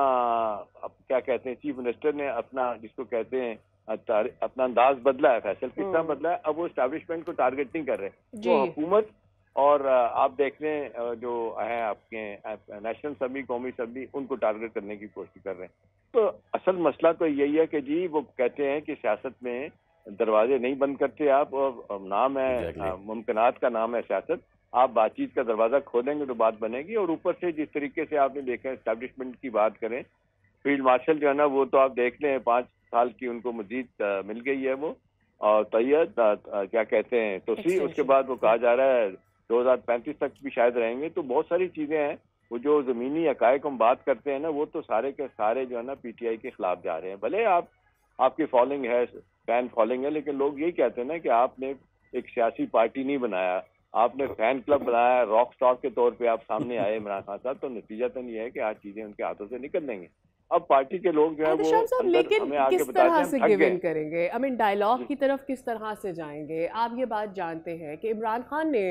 S4: क्या कहते हैं, चीफ मिनिस्टर ने अपना जिसको कहते हैं अपना अंदाज बदला है। फैसल कितना बदला है, अब वो एस्टैब्लिशमेंट को टारगेट नहीं कर रहे, वो हुकूमत और आप देख रहे हैं जो है आपके नेशनल असम्बली, कौमी असम्बली, उनको टारगेट करने की कोशिश कर रहे हैं। तो असल मसला तो यही है कि जी वो कहते हैं कि सियासत में दरवाजे नहीं बंद करते आप, और नाम है मुमकिनात का नाम है सियासत। आप बातचीत का दरवाजा खोलेंगे तो बात बनेगी। और ऊपर से जिस तरीके से आपने देखा एस्टैब्लिशमेंट की बात करें, फील्ड मार्शल जो है ना, वो तो आप देख लें 5 साल की उनको मजीद मिल गई है वो, और तैयद क्या कहते हैं तो उसके बाद वो कहा जा रहा है 2035 तक भी शायद रहेंगे। तो बहुत सारी चीजें हैं, वो जो जमीनी हकायक हम बात करते हैं ना, वो तो सारे के सारे जो है ना पीटीआई के खिलाफ जा रहे हैं। भले आपकी फॉलोइंग है, फैन फॉलोइंग है, लेकिन लोग यही कहते हैं ना कि आपने एक सियासी पार्टी नहीं बनाया, आपने फैन क्लब बनाया, रॉक स्टार के तौर पे आप सामने आए इमरान खान साहब। तो नतीजा तो ये है कि आज चीजें उनके हाथों से निकल लेंगे। अब पार्टी के लोग जो है वो
S2: लेकिन
S4: हमें आगे
S2: किस तरह से गिव इन करेंगे, आई मीन डायलॉग की तरफ किस तरह से जाएंगे। आप ये बात जानते हैं कि इमरान खान ने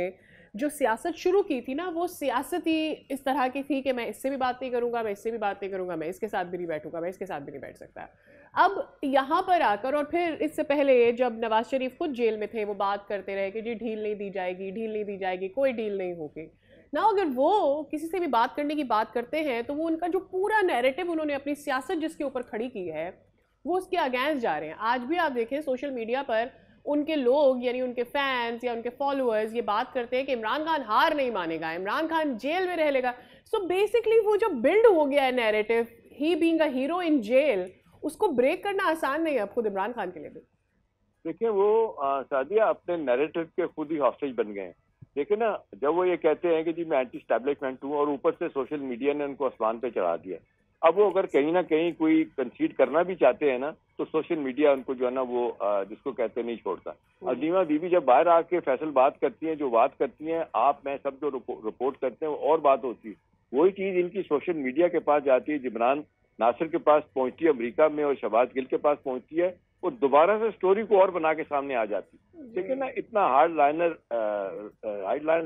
S2: जो सियासत शुरू की थी ना, वो सियासत ही इस तरह की थी कि मैं इससे भी बात नहीं करूंगा, मैं इससे भी बात नहीं करूंगा, मैं इसके साथ भी नहीं बैठूंगा, मैं इसके साथ भी नहीं बैठ सकता। अब यहाँ पर आकर, और फिर इससे पहले जब नवाज शरीफ खुद जेल में थे, वो बात करते रहे कि जी ढील नहीं दी जाएगी, ढील नहीं दी जाएगी, कोई डील नहीं होगी ना। अगर वो किसी से भी बात करने की बात करते हैं तो वो उनका जो पूरा नैरेटिव उन्होंने अपनी सियासत जिसके ऊपर खड़ी की है, वो उसके अगेंस्ट जा रहे हैं। आज भी आप देखें सोशल मीडिया पर उनके लोग, यानी उनके फैंस या उनके फॉलोअर्स ये बात करते हैं कि इमरान खान हार नहीं मानेगा, इमरान खान जेल में रह लेगा। सो बेसिकली वो जो बिल्ड हो गया है narrative, he being a hero in jail, उसको ब्रेक करना आसान नहीं है अब खुद इमरान खान के लिए भी।
S4: देखिए वो सादिया अपने नैरेटिव के खुद ही हॉस्टेज बन गए हैं। देखिए ना, जब वो ये कहते हैं कि जी मैं एंटी स्टैब्लिशमेंट हूँ, और ऊपर से सोशल मीडिया ने उनको आसमान पे चढ़ा दिया। अब वो अगर कहीं ना कहीं कोई कंसीड करना भी चाहते हैं ना, तो सोशल मीडिया उनको जो है ना वो जिसको कहते हैं नहीं छोड़ता। और नीमा बीबी जब बाहर आके फैसल बात करती हैं, जो बात करती हैं, आप मैं सब जो रिपोर्ट करते हैं वो और बात होती है, वही चीज इनकी सोशल मीडिया के पास जाती है, जिब्रान नासिर के पास पहुंचती है अमेरिका में, और शहबाज गिल के पास पहुंचती है, वो दोबारा से स्टोरी को और बना के सामने आ जाती है। लेकिन ना इतना हार्ड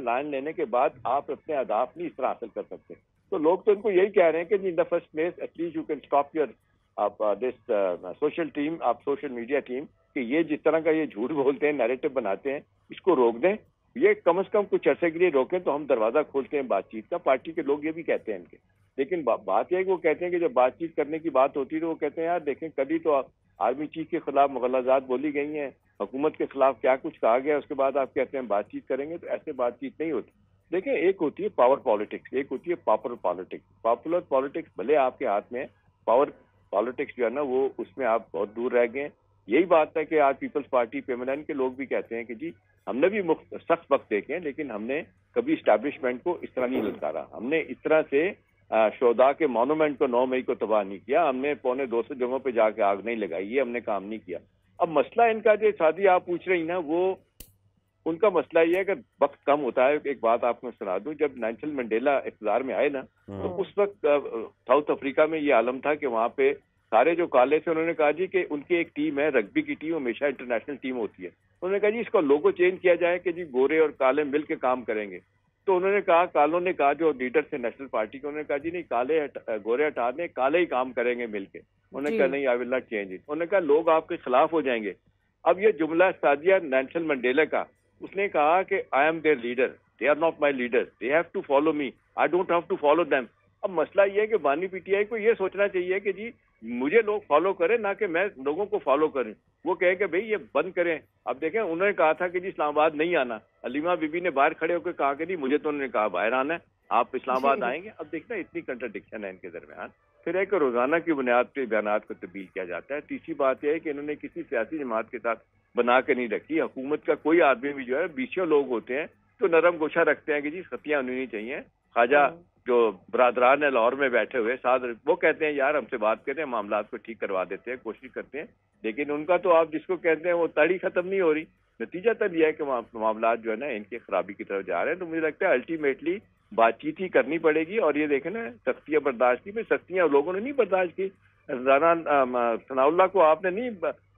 S4: लाइन लेने के बाद आप अपने अहदाफ नहीं इस तरह हासिल कर सकते। तो लोग तो इनको यही कह रहे हैं कि in the first place at least you can stop your this social team, आप सोशल मीडिया टीम, कि ये जिस तरह का ये झूठ बोलते हैं, नैरेटिव बनाते हैं, इसको रोक दें। ये कम से कम कुछ अरसे के लिए रोकें तो हम दरवाजा खोलते हैं बातचीत का। पार्टी के लोग ये भी कहते हैं इनके। लेकिन बात यह है कि वो कहते हैं कि जब बातचीत करने की बात होती है तो वो कहते हैं यार देखें, कभी तो आर्मी चीफ के खिलाफ मुगलजात बोली गई हैं, हुकूमत के खिलाफ क्या कुछ कहा गया, उसके बाद आप कहते हैं बातचीत करेंगे। तो ऐसे बातचीत नहीं होती। देखिए, एक होती है पावर पॉलिटिक्स, एक होती है पॉपुलर पॉलिटिक्स। पॉपुलर पॉलिटिक्स भले आपके हाथ में है, पावर पॉलिटिक्स जो है ना वो उसमें आप बहुत दूर रह गए। यही बात है कि आज पीपल्स पार्टी पेमैन के लोग भी कहते हैं कि जी हमने भी सख्त वक्त देखे हैं, लेकिन हमने कभी इस्टेब्लिशमेंट को इस तरह नहीं ललकारा, हमने इस तरह से शोदा के मॉन्यूमेंट को 9 मई को तबाह नहीं किया, हमने 250 जगहों पे जाके आग नहीं लगाई, ये हमने काम नहीं किया। अब मसला इनका जो शादी आप पूछ रही ना, वो उनका मसला ये है कि वक्त कम होता है। एक बात आपको सुना दूं, जब नेल्सन मंडेला इक़्तिदार में आए ना, तो उस वक्त साउथ अफ्रीका में ये आलम था कि वहाँ पे सारे जो काले थे, उन्होंने कहा जी कि उनकी एक टीम है, रग्बी की टीम, हमेशा इंटरनेशनल टीम होती है। उन्होंने कहा जी इसका लोगो चेंज किया जाए कि जी गोरे और काले मिल के काम करेंगे। तो उन्होंने कहा, कालों ने कहा, जो लीडर थे नेशनल पार्टी के, उन्होंने कहा जी नहीं, गोरे हटा दें, काले ही काम करेंगे मिलके। उन्होंने कहा नहीं, I will not change it. उन्होंने कहा लोग आपके खिलाफ हो जाएंगे। अब ये जुमला सादिया नेल्सन मंडेला का, उसने कहा कि I am their leader, they are not my leader, they have to follow me, I don't have to follow them. अब मसला ये है कि बानी पीटीआई को ये सोचना चाहिए कि जी मुझे लोग फॉलो करें, ना कि मैं लोगों को फॉलो करें। वो कहे कि भाई ये बंद करें। अब देखें, उन्होंने कहा था कि जी इस्लामाबाद नहीं आना, अलीमा बीबी ने बाहर खड़े होकर कहा कि नहीं मुझे तो उन्होंने कहा बाहर आना है, आप इस्लामाबाद आएंगे। अब देखना इतनी कंट्राडिक्शन है इनके दरमियान। फिर एक रोजाना की बुनियाद पर बयान को तब्दील किया जाता है। तीसरी बात यह है कि इन्होंने किसी सियासी जमात के साथ बना के नहीं रखी। हुकूमत का कोई आदमी भी जो है, 20 लोग होते हैं तो नरम गोशा रखते हैं कि जी खतियां होनी नहीं चाहिए। ख्वाजा जो बरादरान है लाहौर में बैठे हुए साथ, वो कहते हैं यार हमसे बात करते हैं, मामला को ठीक करवा देते हैं, कोशिश करते हैं। लेकिन उनका तो आप जिसको कहते हैं वो तड़ी खत्म नहीं हो रही। नतीजा तब यह है कि मामला जो है ना इनकी खराबी की तरफ जा रहे हैं। तो मुझे लगता है अल्टीमेटली बातचीत ही करनी पड़ेगी। और ये देखें ना, सख्तियां बर्दाश्त की, सख्तियां लोगों ने नहीं बर्दाश्त की। राना सनाउल्लाह को आपने नहीं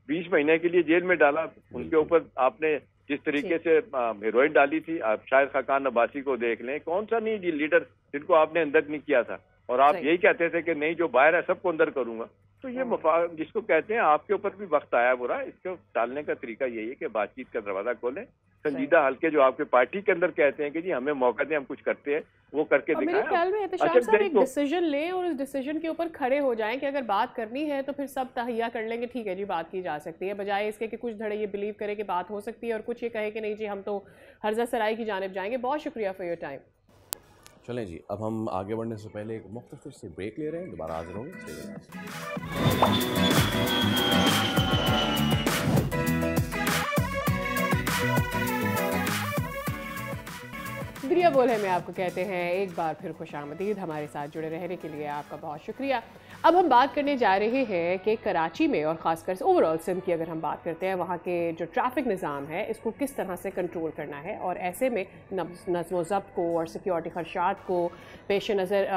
S4: 20 महीने के लिए जेल में डाला, उनके ऊपर आपने जिस तरीके से हेरोइन डाली थी। आप शायद खाकान अब्बासी को देख लें, कौन सा नहीं लीडर जिनको आपने अंदर नहीं किया था, और आप यही कहते थे कि नहीं जो बाहर है सबको अंदर करूंगा। तो ये जिसको कहते हैं आपके ऊपर भी वक्त आया बुरा, इसको टालने का तरीका यही है कि बातचीत का दरवाजा खोलें। संजीदा हल्के जो आपके पार्टी के अंदर कहते हैं कि जी हमें मौका दें, हम कुछ करते हैं, वो करके दिखाएं।
S2: मेरे ख्याल में एहतशाम साहब एक डिसीजन लें और उस डिसीजन के ऊपर खड़े हो जाएं कि अगर बात करनी है तो फिर सब तहैया कर लेंगे, ठीक है जी बात की जा सकती है, बजाय इसके कि कुछ धड़े ये बिलीव करें कि बात हो सकती है और कुछ ये कहे कि नहीं जी हम तो हर्जा सराय की जानिब जाएंगे। बहुत शुक्रिया फॉर योर टाइम।
S1: चलें जी, अब हम आगे बढ़ने से पहले एक मुख्तसर से ब्रेक ले रहे हैं, दोबारा हाजिर होंगे।
S2: दुनिया बोल है में आपको कहते हैं एक बार फिर खुशामदीद। हमारे साथ जुड़े रहने के लिए आपका बहुत शुक्रिया। अब हम बात करने जा रहे हैं कि कराची में और ख़ासकर ओवरऑल सिंध की अगर हम बात करते हैं, वहाँ के जो ट्रैफिक निज़ाम है इसको किस तरह से कंट्रोल करना है, और ऐसे में नज़्म व ज़ब्त को और सिक्योरिटी खदशात को पेश नज़र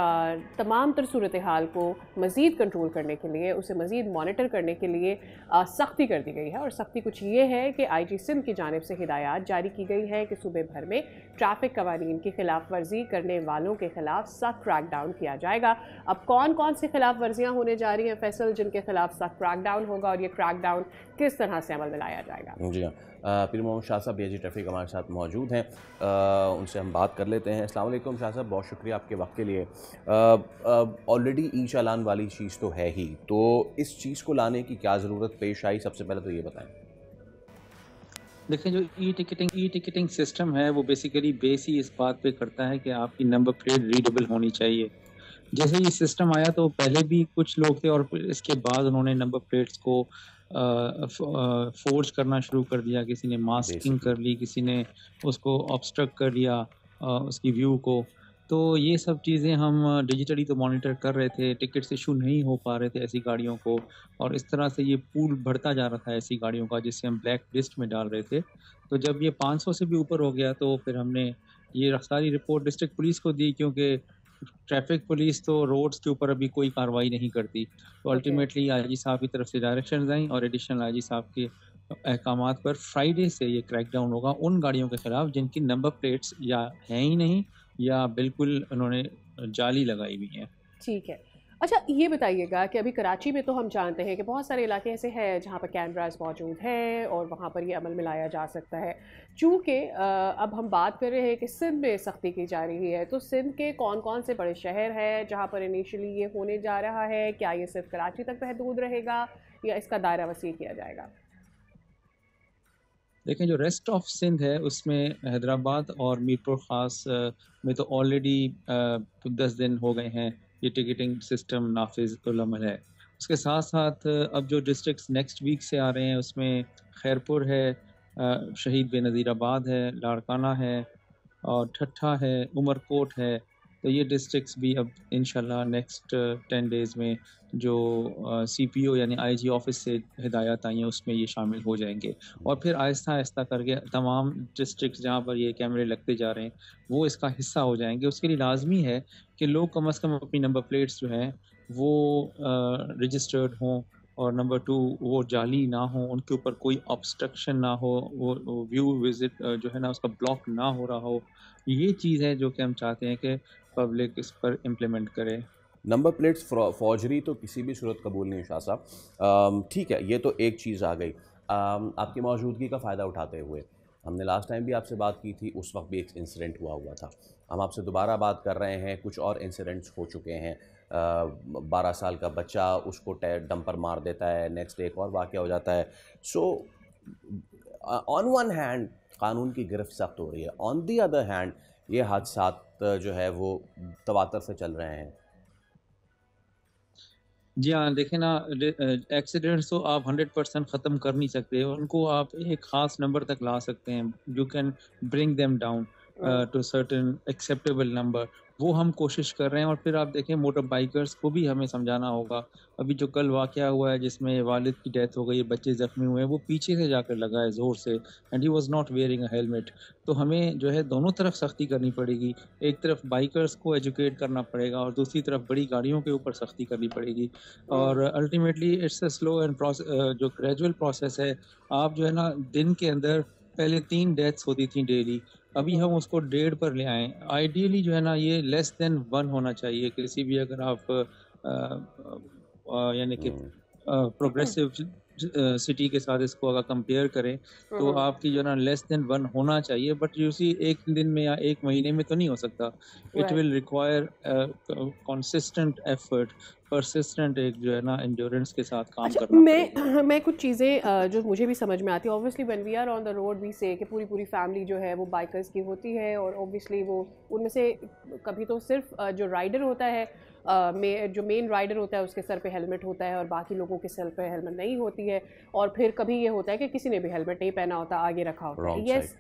S2: तमाम तर सूरत हाल को मज़ीद कंट्रोल करने के लिए, उसे मज़ीद मॉनिटर करने के लिए सख्ती कर दी गई है। और सख्ती कुछ ये है कि IG सिंध की जानिब से हिदायत जारी की गई है कि सूबे भर में ट्रैफिक कवानीन की खिलाफ वर्जी करने वालों के खिलाफ सख्त क्रैकडाउन किया जाएगा। अब कौन कौन सी खिलाफ वर्जियाँ होने जा रही हैं फैसल, जिनके खिलाफ सख्त क्रैकडाउन होगा, और ये क्रैकडाउन किस तरह से अमल में लाया जाएगा? जी हाँ,
S1: पीर मोहम्मद शाह साहब DIG ट्रैफिक हमारे साथ मौजूद हैं, उनसे हम बात कर लेते हैं। अस्सलाम वालेकुम शाह साहब, बहुत शुक्रिया आपके वक्त के लिए। ऑलरेडी ई चालान वाली चीज़ तो है ही, तो इस चीज़ को लाने की क्या ज़रूरत पेश आई, सबसे पहले तो ये बताएं।
S5: देखिए, जो ई टिकटिंग सिस्टम है वो बेसिकली बेस ही इस बात पे करता है कि आपकी नंबर प्लेट रीडेबल होनी चाहिए। जैसे ये सिस्टम आया तो पहले भी कुछ लोग थे और इसके बाद उन्होंने नंबर प्लेट्स को फोर्ज करना शुरू कर दिया। किसी ने मास्किंग कर ली, किसी ने उसको ऑब्स्ट्रक्ट कर लिया उसकी व्यू को। तो ये सब चीज़ें हम डिजिटली तो मॉनिटर कर रहे थे, टिकट्स इशू नहीं हो पा रहे थे ऐसी गाड़ियों को, और इस तरह से ये पूल बढ़ता जा रहा था ऐसी गाड़ियों का जिससे हम ब्लैक लिस्ट में डाल रहे थे। तो जब ये 500 से भी ऊपर हो गया तो फिर हमने ये सारी रिपोर्ट डिस्ट्रिक्ट पुलिस को दी, क्योंकि ट्रैफिक पुलिस तो रोड्स के ऊपर अभी कोई कार्रवाई नहीं करती। तो अल्टीमेटली IG साहब की तरफ से डायरेक्शन आई और एडिशनल IG साहब के अहकामात पर फ्राइडे से ये क्रैकडाउन होगा उन गाड़ियों के खिलाफ जिनकी नंबर प्लेट्स या हैं ही नहीं या बिल्कुल उन्होंने जाली लगाई हुई है।
S2: ठीक है, अच्छा ये बताइएगा कि अभी कराची में तो हम जानते हैं कि बहुत सारे इलाके ऐसे हैं जहाँ पर कैमरास मौजूद हैं और वहाँ पर ये अमल में लाया जा सकता है। चूँकि अब हम बात कर रहे हैं कि सिंध में सख्ती की जा रही है, तो सिंध के कौन कौन से बड़े शहर हैं जहाँ पर इनिशियली ये होने जा रहा है? क्या ये सिर्फ कराची तक महदूद रहेगा या इसका दायरा वसी किया जाएगा?
S5: देखें, जो रेस्ट ऑफ सिंध है उसमें हैदराबाद और मीरपुर ख़ास में तो ऑलरेडी 10 दिन हो गए हैं ये टिकटिंग सिस्टम नाफिज अमल है। उसके साथ साथ अब जो डिस्ट्रिक्ट्स नेक्स्ट वीक से आ रहे हैं उसमें खैरपुर है, शहीद बेनज़ीराबाद है, लाड़काना है और ठट्ठा है, उमरकोट है। तो ये डिस्ट्रिक्ट्स भी अब इंशाल्लाह नेक्स्ट 10 डेज़ में जो CPO यानी IG ऑफिस से हिदायत आई हैं उसमें ये शामिल हो जाएंगे, और फिर आहिस्ता आहिस्ता करके तमाम डिस्ट्रिक्ट्स जहाँ पर ये कैमरे लगते जा रहे हैं वो इसका हिस्सा हो जाएंगे। उसके लिए लाजमी है कि लोग कम अज़ कम अपनी नंबर प्लेट्स जो हैं वो रजिस्टर्ड हों, और नंबर 2 वो जाली ना हो, उनके ऊपर कोई ऑब्स्ट्रक्शन ना हो, वो व्यू विजिट जो है ना उसका ब्लॉक ना हो रहा हो। ये चीज़ है जो कि हम चाहते हैं कि पब्लिक इस पर इम्प्लीमेंट करे।
S1: नंबर प्लेट्स फौजरी तो किसी भी सूरत कबूल नहीं शाह साहब। ठीक है, ये तो एक चीज़ आ गई। आपकी मौजूदगी का फ़ायदा उठाते हुए हमने लास्ट टाइम भी आपसे बात की थी, उस वक्त भी एक इंसिडेंट हुआ था। हम आपसे दोबारा बात कर रहे हैं, कुछ और इंसिडेंट्स हो चुके हैं। 12 साल का बच्चा उसको डंपर मार देता है, नेक्स्ट डे एक और वाक़या हो जाता है। सो ऑन वन हैंड कानून की गिरफ्त सख्त हो रही है, ऑन दी अदर हैंड ये हादसात जो है वो तवातर से चल रहे हैं।
S5: जी हाँ, देखें ना, एक्सीडेंट्स तो आप 100% ख़त्म कर नहीं सकते, उनको आप एक ख़ास नंबर तक ला सकते हैं। You can bring them down to certain acceptable number, वो हम कोशिश कर रहे हैं। और फिर आप देखें मोटर बाइकर्स को भी हमें समझाना होगा। अभी जो कल वाक़या हुआ है जिसमें वालिद की डेथ हो गई, बच्चे ज़ख्मी हुए हैं, वो पीछे से जाकर लगा है ज़ोर से, and he was not wearing a helmet. तो हमें जो है दोनों तरफ सख्ती करनी पड़ेगी। एक तरफ बाइकर्स को एजुकेट करना पड़ेगा और दूसरी तरफ बड़ी गाड़ियों के ऊपर सख्ती करनी पड़ेगी। और ultimately it's a slow and जो ग्रेजुअल प्रोसेस है। आप जो है ना दिन के अंदर पहले 3 डेथ्स होती थी डेली, अभी हम उसको 1.5 पर ले आएँ। आइडियली जो है ना ये लेस देन 1 होना चाहिए। किसी भी अगर आप यानी कि प्रोग्रेसिव सिटी के साथ इसको अगर कंपेयर करें तो आपकी जो है ना लेस देन 1 होना चाहिए। बट यू सी 1 दिन में या 1 महीने में तो नहीं हो सकता। It will require consistent effort, persistent एक जो है ना एंड्योरेंस के साथ काम करना पड़ेगा।
S2: मैं कुछ चीज़ें जो मुझे भी समझ में आती है, obviously when we are on the road we say कि पूरी फैमिली जो है वो बाइकर्स की होती है, और ऑब्वियसली वो उनमें से कभी तो सिर्फ जो राइडर होता है जो मेन राइडर होता है उसके सर पे हेलमेट होता है और बाकी लोगों के सर पे हेलमेट नहीं होती है, और फिर कभी ये होता है कि किसी ने भी हेलमेट नहीं पहना होता, आगे रखा होता है, यस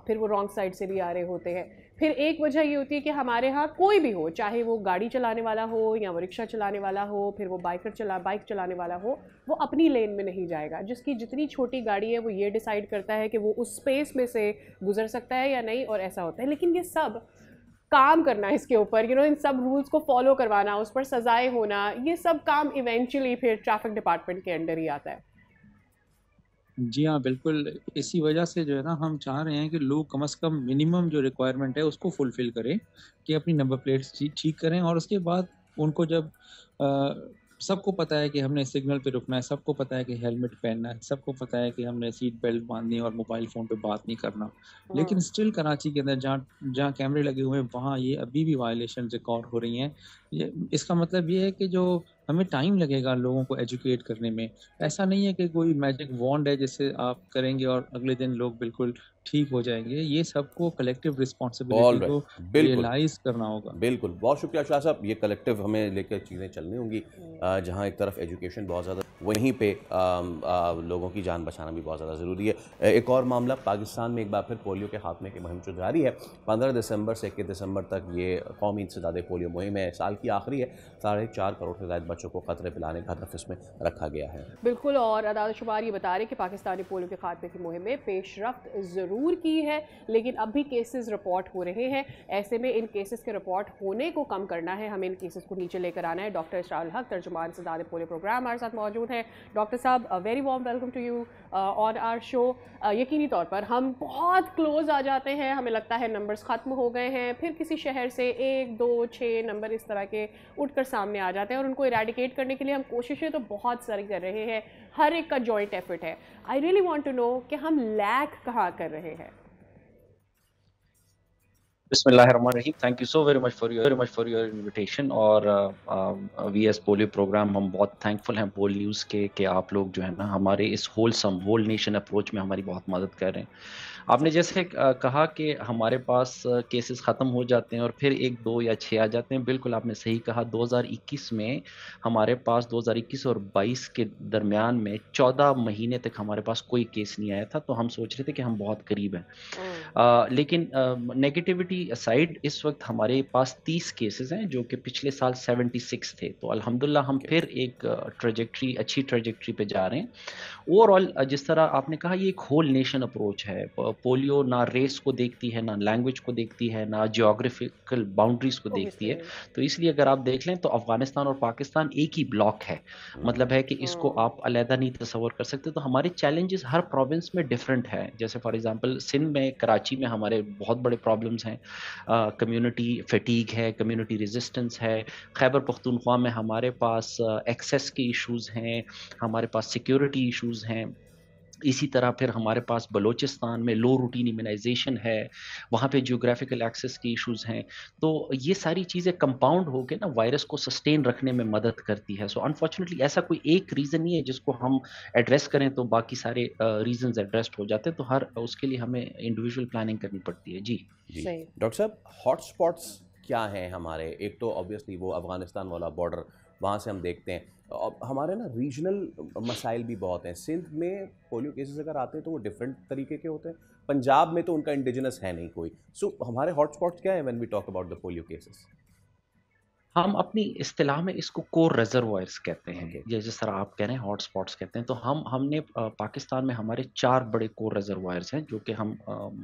S2: फिर वो रॉन्ग साइड से भी आ रहे होते हैं। फिर एक वजह ये होती है कि हमारे यहाँ कोई भी हो, चाहे वो गाड़ी चलाने वाला हो या वो रिक्शा चलाने वाला हो, फिर वो बाइक चलाने वाला हो, वो अपनी लेन में नहीं जाएगा। जिसकी जितनी छोटी गाड़ी है वो ये डिसाइड करता है कि वो उस स्पेस में से गुजर सकता है या नहीं, और ऐसा होता है। लेकिन ये सब काम करना इसके ऊपर इन सब रूल्स को फॉलो करवाना, उस पर सजाएं होना, ये सब काम इवेंचुअली फिर ट्रैफिक डिपार्टमेंट के अंडर ही आता है।
S5: जी हाँ, बिल्कुल। इसी वजह से जो है ना हम चाह रहे हैं कि लोग कम से कम मिनिमम जो रिक्वायरमेंट है उसको फुलफ़िल करें, कि अपनी नंबर प्लेट्स ठीक करें। और उसके बाद उनको जब सबको पता है कि हमने सिग्नल पे रुकना है, सबको पता है कि हेलमेट पहनना है, सबको पता है कि हमने सीट बेल्ट बाँधनी है और मोबाइल फ़ोन पे बात नहीं करना। लेकिन स्टिल कराची के अंदर जहाँ कैमरे लगे हुए हैं वहाँ ये अभी भी वायलेशन रिकॉर्ड हो रही हैं। ये इसका मतलब ये है कि जो हमें टाइम लगेगा लोगों को एजुकेट करने में। ऐसा नहीं है कि कोई मैजिक वॉन्ड है जिससे आप करेंगे और अगले दिन लोग बिल्कुल ठीक हो जाएँगे। ये सबको कलेक्टिव रिस्पॉन्सिबिलिटी को रियलाइज़ करना होगा।
S1: बिल्कुल, बहुत शुक्रिया शाह साहब। ये कलेक्टिव हमें लेकर चीज़ें चलनी होंगी, जहाँ एक तरफ एजुकेशन बहुत ज़्यादा, वहीं पे लोगों की जान बचाना भी बहुत ज़्यादा ज़रूरी है। एक और मामला, पाकिस्तान में एक बार फिर पोलियो के खात्मे की मुहिम जारी है। 15 दिसंबर से 21 दिसंबर तक ये कौमी इंसदादे पोलियो मुहिम है, साल की आखिरी है। 4.5 करोड़ से ज़्यादा बच्चों को खतरे पिलाने का हदफ इसमें रखा गया है।
S2: बिल्कुल, और अदालत शुमार ये बता रहे कि पाकिस्तानी पोलियो के खात्मे की मुहिम में पेशरफ्त ज़रूर की है, लेकिन अब भी केसेस रिपोर्ट हो रहे हैं। ऐसे में इन केसेस के रिपोर्ट होने को कम करना है, हमें इन केसेस को नीचे लेकर आना है। डॉक्टर इशरारुल हक, तर्जुमान इंसदादे पोलियो प्रोग्राम, हमारे साथ मौजूद हैं। डॉक्टर साहब, very warm welcome to you on our show. यकीनी तौर पर हम बहुत क्लोज आ जाते हैं, हमें लगता है नंबर्स ख़त्म हो गए हैं, फिर किसी शहर से 1, 2, 6 नंबर इस तरह के उठकर सामने आ जाते हैं, और उनको इरेडिकेट करने के लिए हम कोशिशें तो बहुत सारी कर रहे हैं, हर एक का जॉइंट एफर्ट है। I really want to know कि हम लैक कहाँ कर रहे हैं।
S6: बिस्मिल्लाहिर्रहमानिर्रहीम। Thank you so very much for your invitation. और वीएस पोलियो प्रोग्राम, हम बहुत थैंकफुल हैं पोल न्यूज़ के कि आप लोग जो है ना हमारे इस होल नेशन अप्रोच में हमारी बहुत मदद कर रहे हैं। आपने जैसे कहा कि हमारे पास केसेस ख़त्म हो जाते हैं और फिर 1, 2 या 6 आ जाते हैं। बिल्कुल आपने सही कहा। 2021 में हमारे पास 2021 और 22 के दरमियान में 14 महीने तक हमारे पास कोई केस नहीं आया था, तो हम सोच रहे थे कि हम बहुत करीब हैं। लेकिन नेगेटिविटी साइड, इस वक्त हमारे पास 30 केसेस हैं जो कि पिछले साल 76 थे। तो अल्हम्दुलिल्लाह हम फिर एक अच्छी ट्रेजेक्ट्री पे जा रहे हैं। ओवरऑल जिस तरह आपने कहा, ये एक होल नेशन अप्रोच है। पोलियो ना रेस को देखती है, ना लैंग्वेज को देखती है, ना जियोग्राफिकल बाउंड्रीज को देखती है। तो इसलिए अगर आप देख लें तो अफगानिस्तान और पाकिस्तान एक ही ब्लॉक है। मतलब है कि इसको आप अलहदा नहीं तस्वर कर सकते। तो हमारे चैलेंजेस हर प्रोविंस में डिफरेंट है। जैसे फॉर एग्जांपल सिंध में, कराची में हमारे बहुत बड़े प्रॉब्लम्स हैं। कम्युनिटी फटीग है, कम्युनिटी रेजिस्टेंस है। खैबर पख्तूनख्वा में हमारे पास एक्सेस के इश्यूज़ हैं, हमारे पास सिक्योरिटी इश्यूज़ हैं। इसी तरह फिर हमारे पास बलोचिस्तान में लो रूटीन इम्यूनाइजेशन है, वहाँ पे जियोग्राफिकल एक्सेस की इश्यूज़ हैं। तो ये सारी चीज़ें कंपाउंड होकर ना वायरस को सस्टेन रखने में मदद करती है। सो अनफॉर्चुनेटली ऐसा कोई एक रीज़न नहीं है जिसको हम एड्रेस करें तो बाकी सारे रीजंस एड्रेस हो जाते हैं। तो हर उसके लिए हमें इंडिविजुअल प्लानिंग करनी पड़ती है। जी
S1: डॉक्टर साहब, हॉटस्पॉट्स क्या हैं हमारे? एक तो ऑब्वियसली वो अफगानिस्तान वाला बॉर्डर वहाँ से हम देखते हैं। हमारे ना रीजनल मसाइल भी बहुत हैं। सिंध में पोलियो केसेस अगर आते हैं तो वो डिफरेंट तरीके के होते हैं, पंजाब में तो उनका इंडिजिनस है नहीं कोई। सो हमारे हॉटस्पॉट्स क्या है when we talk about the polio cases?
S6: हम अपनी इस्तिलाह में इसको कोर रिजर्वायर्स कहते हैं।
S1: ओके।
S6: ये जिस तरह आप कह रहे हैं हॉट स्पॉट्स कहते हैं, तो हमने पाकिस्तान में हमारे 4 बड़े कोर रिजर्वायर्स हैं जो कि हम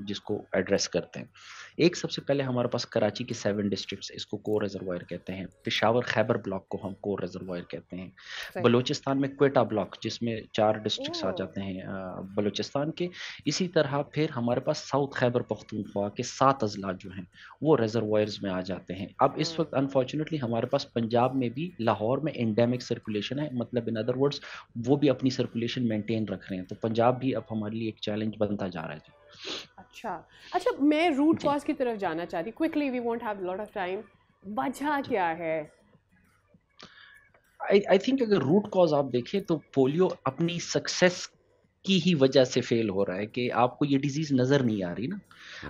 S6: जिसको एड्रेस करते हैं। एक सबसे पहले हमारे पास कराची के 7 डिस्ट्रिक्ट्स, इसको कोर रिजर्वायर कहते हैं। पेशावर खैबर ब्लॉक को हम कोर रिजर्वायर कहते हैं।
S2: सही।
S6: बलूचिस्तान में क्वेटा ब्लॉक, जिसमें 4 डिस्ट्रिक्ट्स आ
S2: ओह,
S6: जाते हैं बलूचिस्तान के। इसी तरह फिर हमारे पास साउथ खैबर पख्तूनख्वा के 7 अजला जो हैं वो रिजर्वायर्स में आ जाते हैं। अब इस वक्त अनफॉर्चुनेटली हमारे पास पंजाब में भी लाहौर में एंडेमिक सर्कुलेशन है, मतलब इन अदर वर्ड्स वो भी अपनी सर्कुलेशन मेंटेन रख रहे हैं। तो पंजाब भी अब हमारे लिए एक चैलेंज बनता जा रहा है जी।
S2: अच्छा। अच्छा, मैं रूट
S6: जी
S2: कॉज की तरफ जाना चाहती, quickly, we won't have lot of time. वजह
S6: जी
S2: क्या है?
S6: आई थिंक अगर रूट कॉज आप देखें तो पोलियो अपनी सक्सेस की ही वजह से फेल हो रहा है कि आपको ये डिजीज नजर नहीं आ रही ना।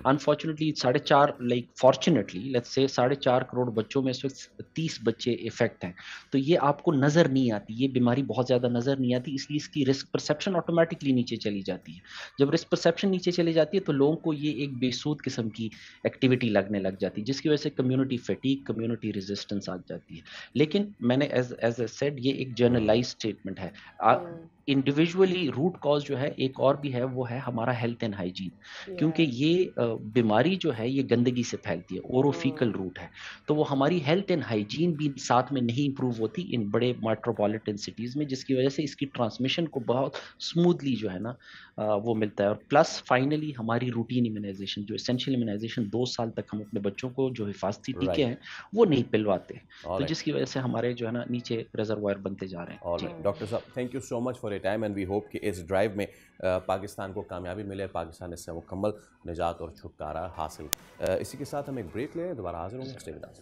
S6: Unfortunately 4.5 like fortunately let's say 4.5 crore बच्चों में इस वक्त 30 बच्चे इफेक्ट हैं। तो ये आपको नजर नहीं आती, ये बीमारी बहुत ज्यादा नजर नहीं आती, इसलिए इसकी रिस्क परसेप्शन ऑटोमेटिकली नीचे चली जाती है। जब रिस्क परसेप्शन नीचे चली जाती है तो लोगों को ये एक बेसूद किस्म की एक्टिविटी लगने लग जाती है, जिसकी वजह से कम्युनिटी फैटीग, कम्युनिटी रेजिस्टेंस आ जाती है। लेकिन मैंने एज ए सेड ये एक जर्नलाइज स्टेटमेंट है। इंडिविजुअली रूट कॉज जो है एक और भी है, वो है हमारा हेल्थ एंड हाइजीन। क्योंकि ये बीमारी जो है ये गंदगी से फैलती है, ओरोफिकल रूट है। तो वो हमारी हेल्थ एंड हाइजीन भी साथ में नहीं इंप्रूव होती इन बड़े मेट्रोपॉलिटन सिटीज़ में, जिसकी वजह से इसकी ट्रांसमिशन को बहुत स्मूथली जो है ना वो मिलता है। और प्लस फाइनली हमारी रूटीन इम्यूनाइजेशन, जो एसेंशियल इम्यूनाइजेशन 2 साल तक हम अपने बच्चों को जो हिफाजती टीके हैं वो नहीं पिलवाते, तो जिसकी वजह से हमारे जो है ना नीचे रिजर्वायर बनते जा रहे हैं।
S1: ऑलराइट डॉक्टर साहब, thank you so much for your time and we hope कि इस ड्राइव में पाकिस्तान को कामयाबी मिले, पाकिस्तान इससे मुकम्मल निजात और छुटकारा हासिल। इसी के साथ हम एक ब्रेक लें, दोबारा हाजिर होंगे। Stay with us.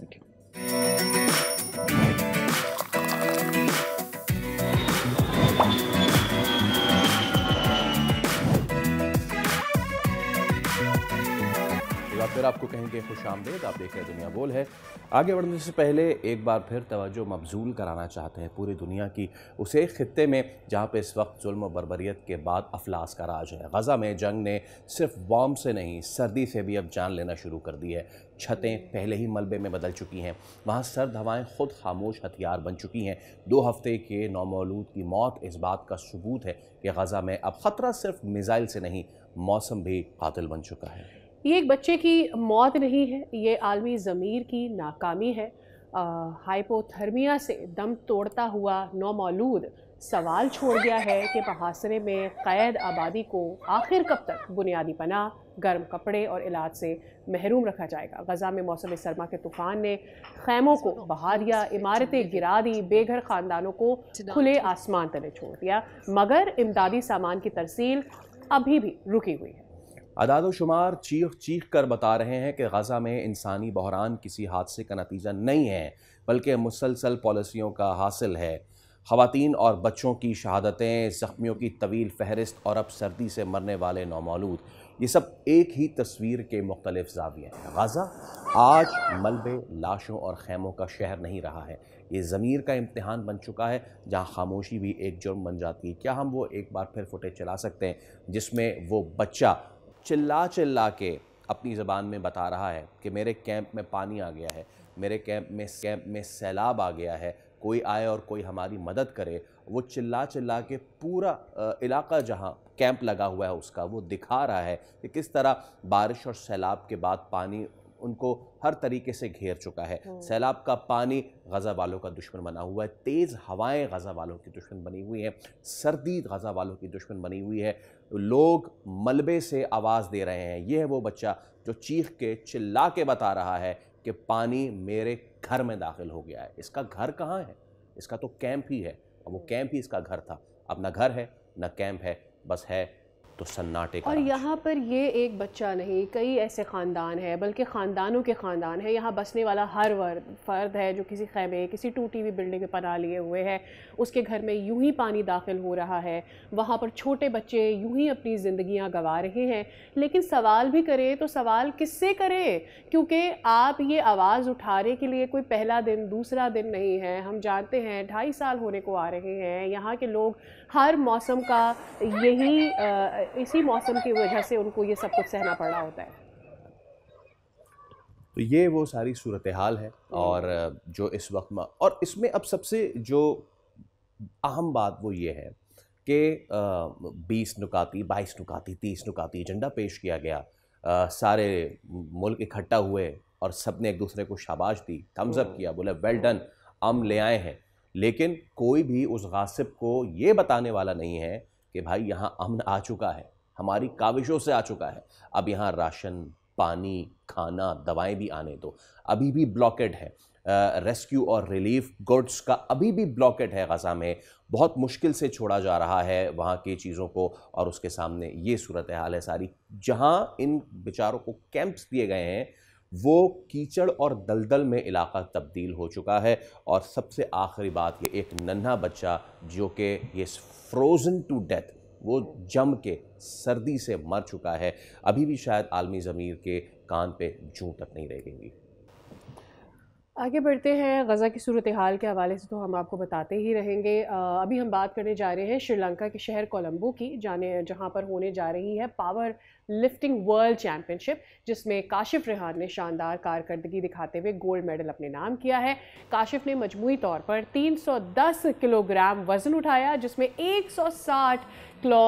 S1: फिर आपको कहेंगे खुश आमदेद, आप देख रहे हैं दुनिया बोल है। आगे बढ़ने से पहले एक बार फिर तवज्जो मबजूल कराना चाहते हैं पूरी दुनिया की उस एक खित्ते में जहाँ पे इस वक्त जुल्म और बर्बरियत के बाद अफलास का राज है। गज़ा में जंग ने सिर्फ बॉम्ब से नहीं, सर्दी से भी अब जान लेना शुरू कर दी है। छतें पहले ही मलबे में बदल चुकी हैं, वहाँ सर्द हवाएं खुद खामोश हथियार बन चुकी हैं। 2 हफ्ते के नौमौलूद की मौत इस बात का सबूत है कि गज़ा में अब ख़तरा सिर्फ मिसाइल से नहीं, मौसम भी कातिल बन चुका है।
S2: ये एक बच्चे की मौत नहीं है, ये आलमी ज़मीर की नाकामी है। हाइपोथर्मिया से दम तोड़ता हुआ नौमौलूद सवाल छोड़ गया है कि मुहासरे में कैद आबादी को आखिर कब तक बुनियादी पनाह, गर्म कपड़े और इलाज से महरूम रखा जाएगा। गज़ा में मौसम सरमा के तूफ़ान ने खैमों को बहा दिया, इमारतें गिरा दी, बेघर ख़ानदानों को खुले आसमान तले छोड़ दिया, मगर इमदादी सामान की तरसील अभी भी रुकी हुई है।
S1: अदाद शुमार चीख चीख कर बता रहे हैं कि गज़ा में इंसानी बहरान किसी हादसे का नतीजा नहीं है, बल्कि मुसलसल पॉलिसियों का हासिल है। ख़वातीन और बच्चों की शहादतें, ज़ख्मियों की तवील फहरिस्त और अब सर्दी से मरने वाले नौमौलूद, ये सब एक ही तस्वीर के मुख्तलिफ ज़ाविये हैं। गज़ा आज मलबे, लाशों और खैमों का शहर नहीं रहा है, ये ज़मीर का इम्तिहान बन चुका है, जहाँ खामोशी भी एक जुर्म बन जाती है। क्या हम वो एक बार फिर फुटेज चला सकते हैं जिसमें वो बच्चा चिल्ला चिल्ला के अपनी ज़बान में बता रहा है कि मेरे कैंप में पानी आ गया है, मेरे कैंप में सैलाब आ गया है, कोई आए और कोई हमारी मदद करे। वो चिल्ला चिल्ला के पूरा इलाका जहाँ कैंप लगा हुआ है उसका वो दिखा रहा है कि किस तरह बारिश और सैलाब के बाद पानी उनको हर तरीके से घेर चुका है। सैलाब का पानी गज़ा वालों का दुश्मन बना हुआ है, तेज़ हवाएं गज़ा वालों की दुश्मन बनी हुई हैं, सर्दी गज़ा वालों की दुश्मन बनी हुई है। लोग मलबे से आवाज़ दे रहे हैं। ये है वो बच्चा जो चीख के चिल्ला के बता रहा है कि पानी मेरे घर में दाखिल हो गया है। इसका घर कहाँ है? इसका तो कैंप ही है, वो कैंप ही इसका घर था। अब ना घर है ना कैंप है, बस है तो सन्नाटे का
S2: और
S1: राज।
S2: यहाँ पर ये एक बच्चा नहीं, कई ऐसे ख़ानदान हैं, बल्कि ख़ानदानों के ख़ानदान है। यहाँ बसने वाला हर फ़र्द है जो किसी खैमे, किसी टूटी हुई बिल्डिंग में पनाह लिए हुए है। उसके घर में यूं ही पानी दाखिल हो रहा है, वहाँ पर छोटे बच्चे यूं ही अपनी ज़िंदगियाँ गंवा रहे हैं। लेकिन सवाल भी करें तो सवाल किससे करें, क्योंकि आप ये आवाज़ उठाने के लिए कोई पहला दिन दूसरा दिन नहीं है। हम जानते हैं 2.5 साल होने को आ रहे हैं। यहाँ के लोग हर मौसम का इसी मौसम की वजह से उनको ये सब कुछ सहना पड़ रहा होता है।
S1: तो ये वो सारी सूरत हाल है और जो इस वक्त और इसमें अब सबसे जो अहम बात वो ये है कि 20 नुकाती, 22 नुकाती, 30 नुकाती एजेंडा पेश किया गया। सारे मुल्क इकट्ठा हुए और सब ने एक दूसरे को शाबाश दी, थम्स अप किया, बोले वेल डन, हम ले आए हैं। लेकिन कोई भी उस गासिब को ये बताने वाला नहीं है कि भाई यहाँ अमन आ चुका है, हमारी काविशों से आ चुका है। अब यहाँ राशन, पानी, खाना, दवाएं भी आने दो। अभी भी ब्लॉकेड है, रेस्क्यू और रिलीफ गुड्स का अभी भी ब्लॉकेड है। गज़ा में बहुत मुश्किल से छोड़ा जा रहा है वहाँ की चीज़ों को और उसके सामने ये सूरत हाल है सारी। जहाँ इन बेचारों को कैंप्स दिए गए हैं वो कीचड़ और दलदल में इलाका तब्दील हो चुका है। और सबसे आखिरी बात, ये एक नन्हा बच्चा जो कि ये फ्रोज़न टू डेथ, वो जम के सर्दी से मर चुका है। अभी भी शायद आलमी ज़मीर के कान पे जूं तक नहीं रहेंगी।
S2: आगे बढ़ते हैं। गज़ा की सूरत हाल के हवाले से तो हम आपको बताते ही रहेंगे। अभी हम बात करने जा रहे हैं श्रीलंका के शहर कोलंबो की, जहां पर होने जा रही है पावर लिफ्टिंग वर्ल्ड चैम्पियनशिप, जिसमें काशिफ रेहान ने शानदार कारकर्दगी दिखाते हुए गोल्ड मेडल अपने नाम किया है। काशिफ ने मजमूई तौर पर 310 किलोग्राम वज़न उठाया, जिसमें 160 किलो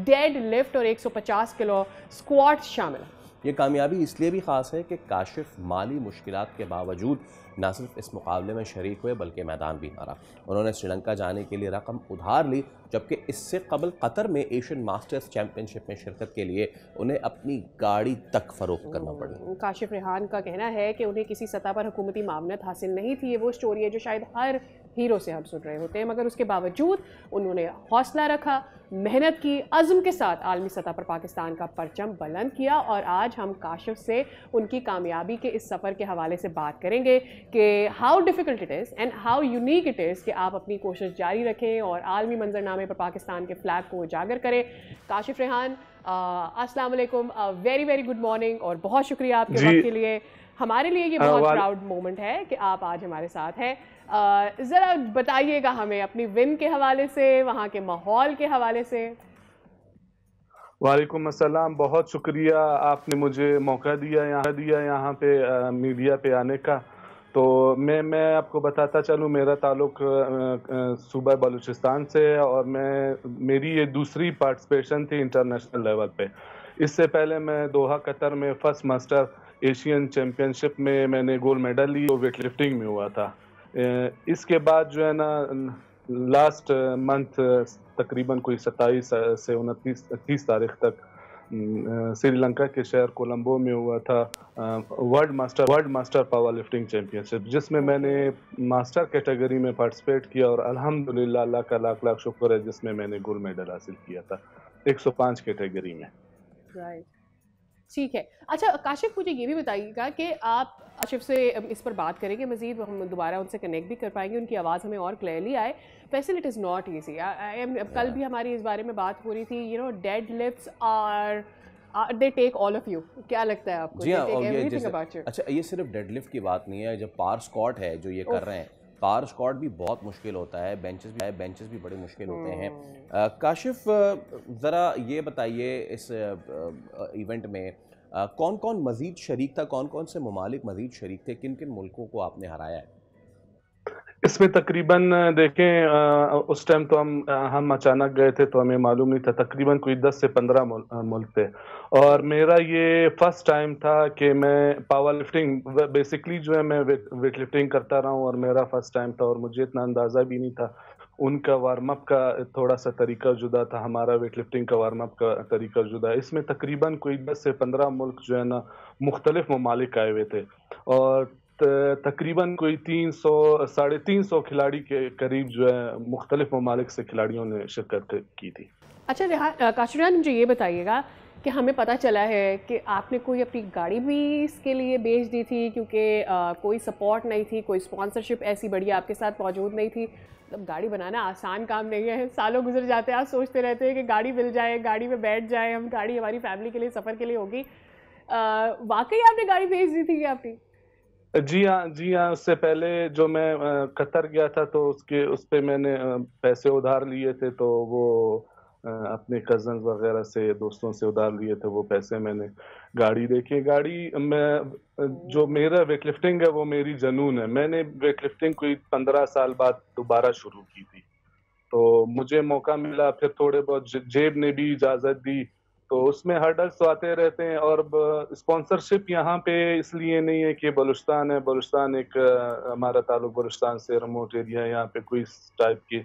S2: डेड लिफ्ट और 150 किलो स्क्वाट्स शामिल हैं।
S1: ये कामयाबी इसलिए भी ख़ास है कि काशिफ माली मुश्किलात के बावजूद न सिर्फ इस मुकाबले में शरीक हुए बल्कि मैदान भी हारा। उन्होंने श्रीलंका जाने के लिए रकम उधार ली, जबकि इससे कबल कतर में एशियन मास्टर्स चैम्पियनशिप में शिरकत के लिए उन्हें अपनी गाड़ी तक फरोख्त करना पड़ी।
S2: काशिफ रेहान का कहना है कि उन्हें किसी सतह पर हुकूमती मामलत हासिल नहीं थी। ये वो स्टोरी है जो शायद हर हीरो से हम सुन रहे होते हैं, मगर उसके बावजूद उन्होंने हौसला रखा, मेहनत की, अज़्म के साथ आलमी सतह पर पाकिस्तान का परचम बुलंद किया। और आज हम काशिफ से उनकी कामयाबी के इस सफ़र के हवाले से बात करेंगे कि how difficult it is and how unique it is कि आप अपनी कोशिश जारी रखें और आलमी मंजरनामे पर पाकिस्तान के फ्लैग को उजागर करें। काशिफ रेहान, अस्सलाम वालेकुम, वेरी वेरी गुड मॉर्निंग और बहुत शुक्रिया आपके वक्त के लिए। हमारे लिए ये बहुत प्राउड मोमेंट है कि आप आज हमारे साथ हैं। ज़रा बताइएगा हमें अपनी विन के हवाले से, वहाँ के माहौल के हवाले से।
S7: वालेकुम अस्सलाम, बहुत शुक्रिया आपने मुझे मौका दिया यहाँ पे मीडिया पे आने का। तो मैं आपको बताता चलूँ, मेरा ताल्लुक सूबा बलूचिस्तान से है और मेरी ये दूसरी पार्टिसिपेशन थी इंटरनेशनल लेवल पे। इससे पहले मैं दोहा कतर में फर्स्ट मास्टर एशियन चैम्पियनशिप में मैंने गोल्ड मेडल ली, वो वेट लिफ्टिंग में हुआ था। इसके बाद जो है ना लास्ट मंथ तकरीबन कोई 27 से 29-30 तारीख तक श्रीलंका के शहर कोलंबो में हुआ था world master power lifting championship, जिसमें मैंने मास्टर कैटेगरी में पार्टिसिपेट किया और अल्हम्दुलिल्लाह अल्लाह का लाख लाख शुक्र है जिसमें मैंने गोल्ड मेडल हासिल किया था 105 कैटेगरी में।
S2: राइट, ठीक है। अच्छा काशिफ, मुझे ये भी बताइएगा कि आप काशिफ से इस पर बात करेंगे मज़ीद, हम दोबारा उनसे कनेक्ट भी कर पाएंगे, उनकी आवाज़ हमें और क्लियरली आए। वैसे इट इज़ नॉट ईजी। कल भी हमारी इस बारे में बात हो रही थी, you know, dead lifts are they take all of you. क्या लगता है आपको?
S1: जी हाँ, अच्छा ये सिर्फ डेड लिफ्ट की बात नहीं है, जब पावर स्क्वाट है जो ये कर रहे हैं, पावर स्क्वाट भी बहुत मुश्किल होता है, बेंचेस भी बड़े मुश्किल होते हैं। काशिफ, ज़रा ये बताइए इस इवेंट में कौन कौन मज़ीद शरीक था, कौन कौन से ममालिक मज़ीद शरीक थे, किन किन मुल्कों को आपने हराया है?
S7: इसमें तकरीबन देखें उस टाइम तो हम अचानक गए थे तो हमें मालूम नहीं था, तकरीबन कोई 10 से 15 मुल्क थे और मेरा ये फर्स्ट टाइम था कि मैं पावर लिफ्टिंग, बेसिकली जो है मैं वेट लिफ्टिंग करता रहा हूँ और मेरा फर्स्ट टाइम था और मुझे इतना अंदाज़ा भी नहीं था। उनका वार्म अप का थोड़ा सा तरीका जुदा था, हमारा वेट लिफ्टिंग का वार्म अप का तरीका जुदा। इसमें तकरीबन कोई 10 से 15 मुल्क जो है ना मुख्तलिफ ममालिक आए हुए थे और तकरीबन कोई 300 साढ़े 300 खिलाड़ी के करीब जो है मुख्तलिफ ममालिक से खिलाड़ियों ने शिरकत की थी।
S2: अच्छा काशिफ, मुझे ये बताइएगा कि हमें पता चला है कि आपने कोई अपनी गाड़ी भी इसके लिए बेच दी थी, क्योंकि कोई सपोर्ट नहीं थी, कोई स्पॉन्सरशिप ऐसी बढ़िया आपके साथ मौजूद नहीं थी। मतलब गाड़ी बनाना आसान काम नहीं है, सालों गुजर जाते हैं, आप सोचते रहते हैं कि गाड़ी मिल जाए, गाड़ी में बैठ जाए हम, गाड़ी हमारी फैमिली के लिए, सफ़र के लिए होगी। वाकई आपने गाड़ी बेच दी थी आपकी?
S7: जी हाँ, उससे पहले जो मैं कतर गया था तो उस पे मैंने पैसे उधार लिए थे, तो वो अपने कजन वगैरह से, दोस्तों से उधार लिए थे, वो पैसे मैंने गाड़ी देखी। गाड़ी मैं जो मेरा वेट लिफ्टिंग है वो मेरी जनून है। मैंने वेट लिफ्टिंग कोई 15 साल बाद दोबारा शुरू की थी, तो मुझे मौका मिला, फिर थोड़े बहुत जेब ने भी इजाज़त दी, तो उसमें हर्डल्स तो आते रहते हैं। और स्पॉन्सरशिप यहाँ पे इसलिए नहीं है कि बलूचिस्तान है, बलूचिस्तान एक हमारा ताल्लुक बलूचिस्तान से रिमोट एरिया है, यहाँ पे कोई इस टाइप की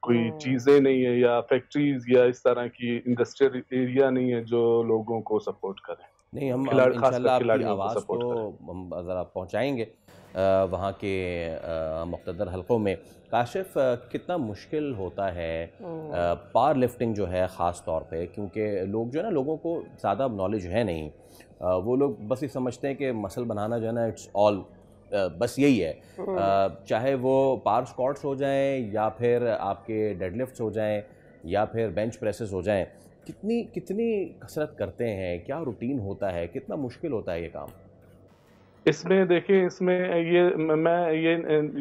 S7: कोई चीज़ें नहीं है, या फैक्ट्रीज या इस तरह की इंडस्ट्रियल एरिया नहीं है जो लोगों को सपोर्ट करे।
S1: नहीं, हम
S7: खासकर
S1: इंशाल्लाह आपकी
S7: खिलाड़ियों को
S1: आवाज़
S7: सपोर्ट
S1: को
S7: करे।
S1: हम ज़रा पहुँचाएँगे वहाँ के मुक़्तदर हलक़ों में। काशिफ, कितना मुश्किल होता है पावर लिफ्टिंग जो है ख़ास तौर पे, क्योंकि लोग जो है ना, लोगों को ज़्यादा नॉलेज है नहीं। वो लोग बस ये समझते हैं कि मसल बनाना जो है ना, इट्स ऑल बस यही है। चाहे वो पावर स्क्वाट्स हो जाएं, या फिर आपके डेडलिफ्ट्स हो जाएं, या फिर बेंच प्रेसेस हो जाएं, कितनी कितनी कसरत करते हैं, क्या रूटीन होता है, कितना मुश्किल होता है ये काम?
S7: इसमें देखिए,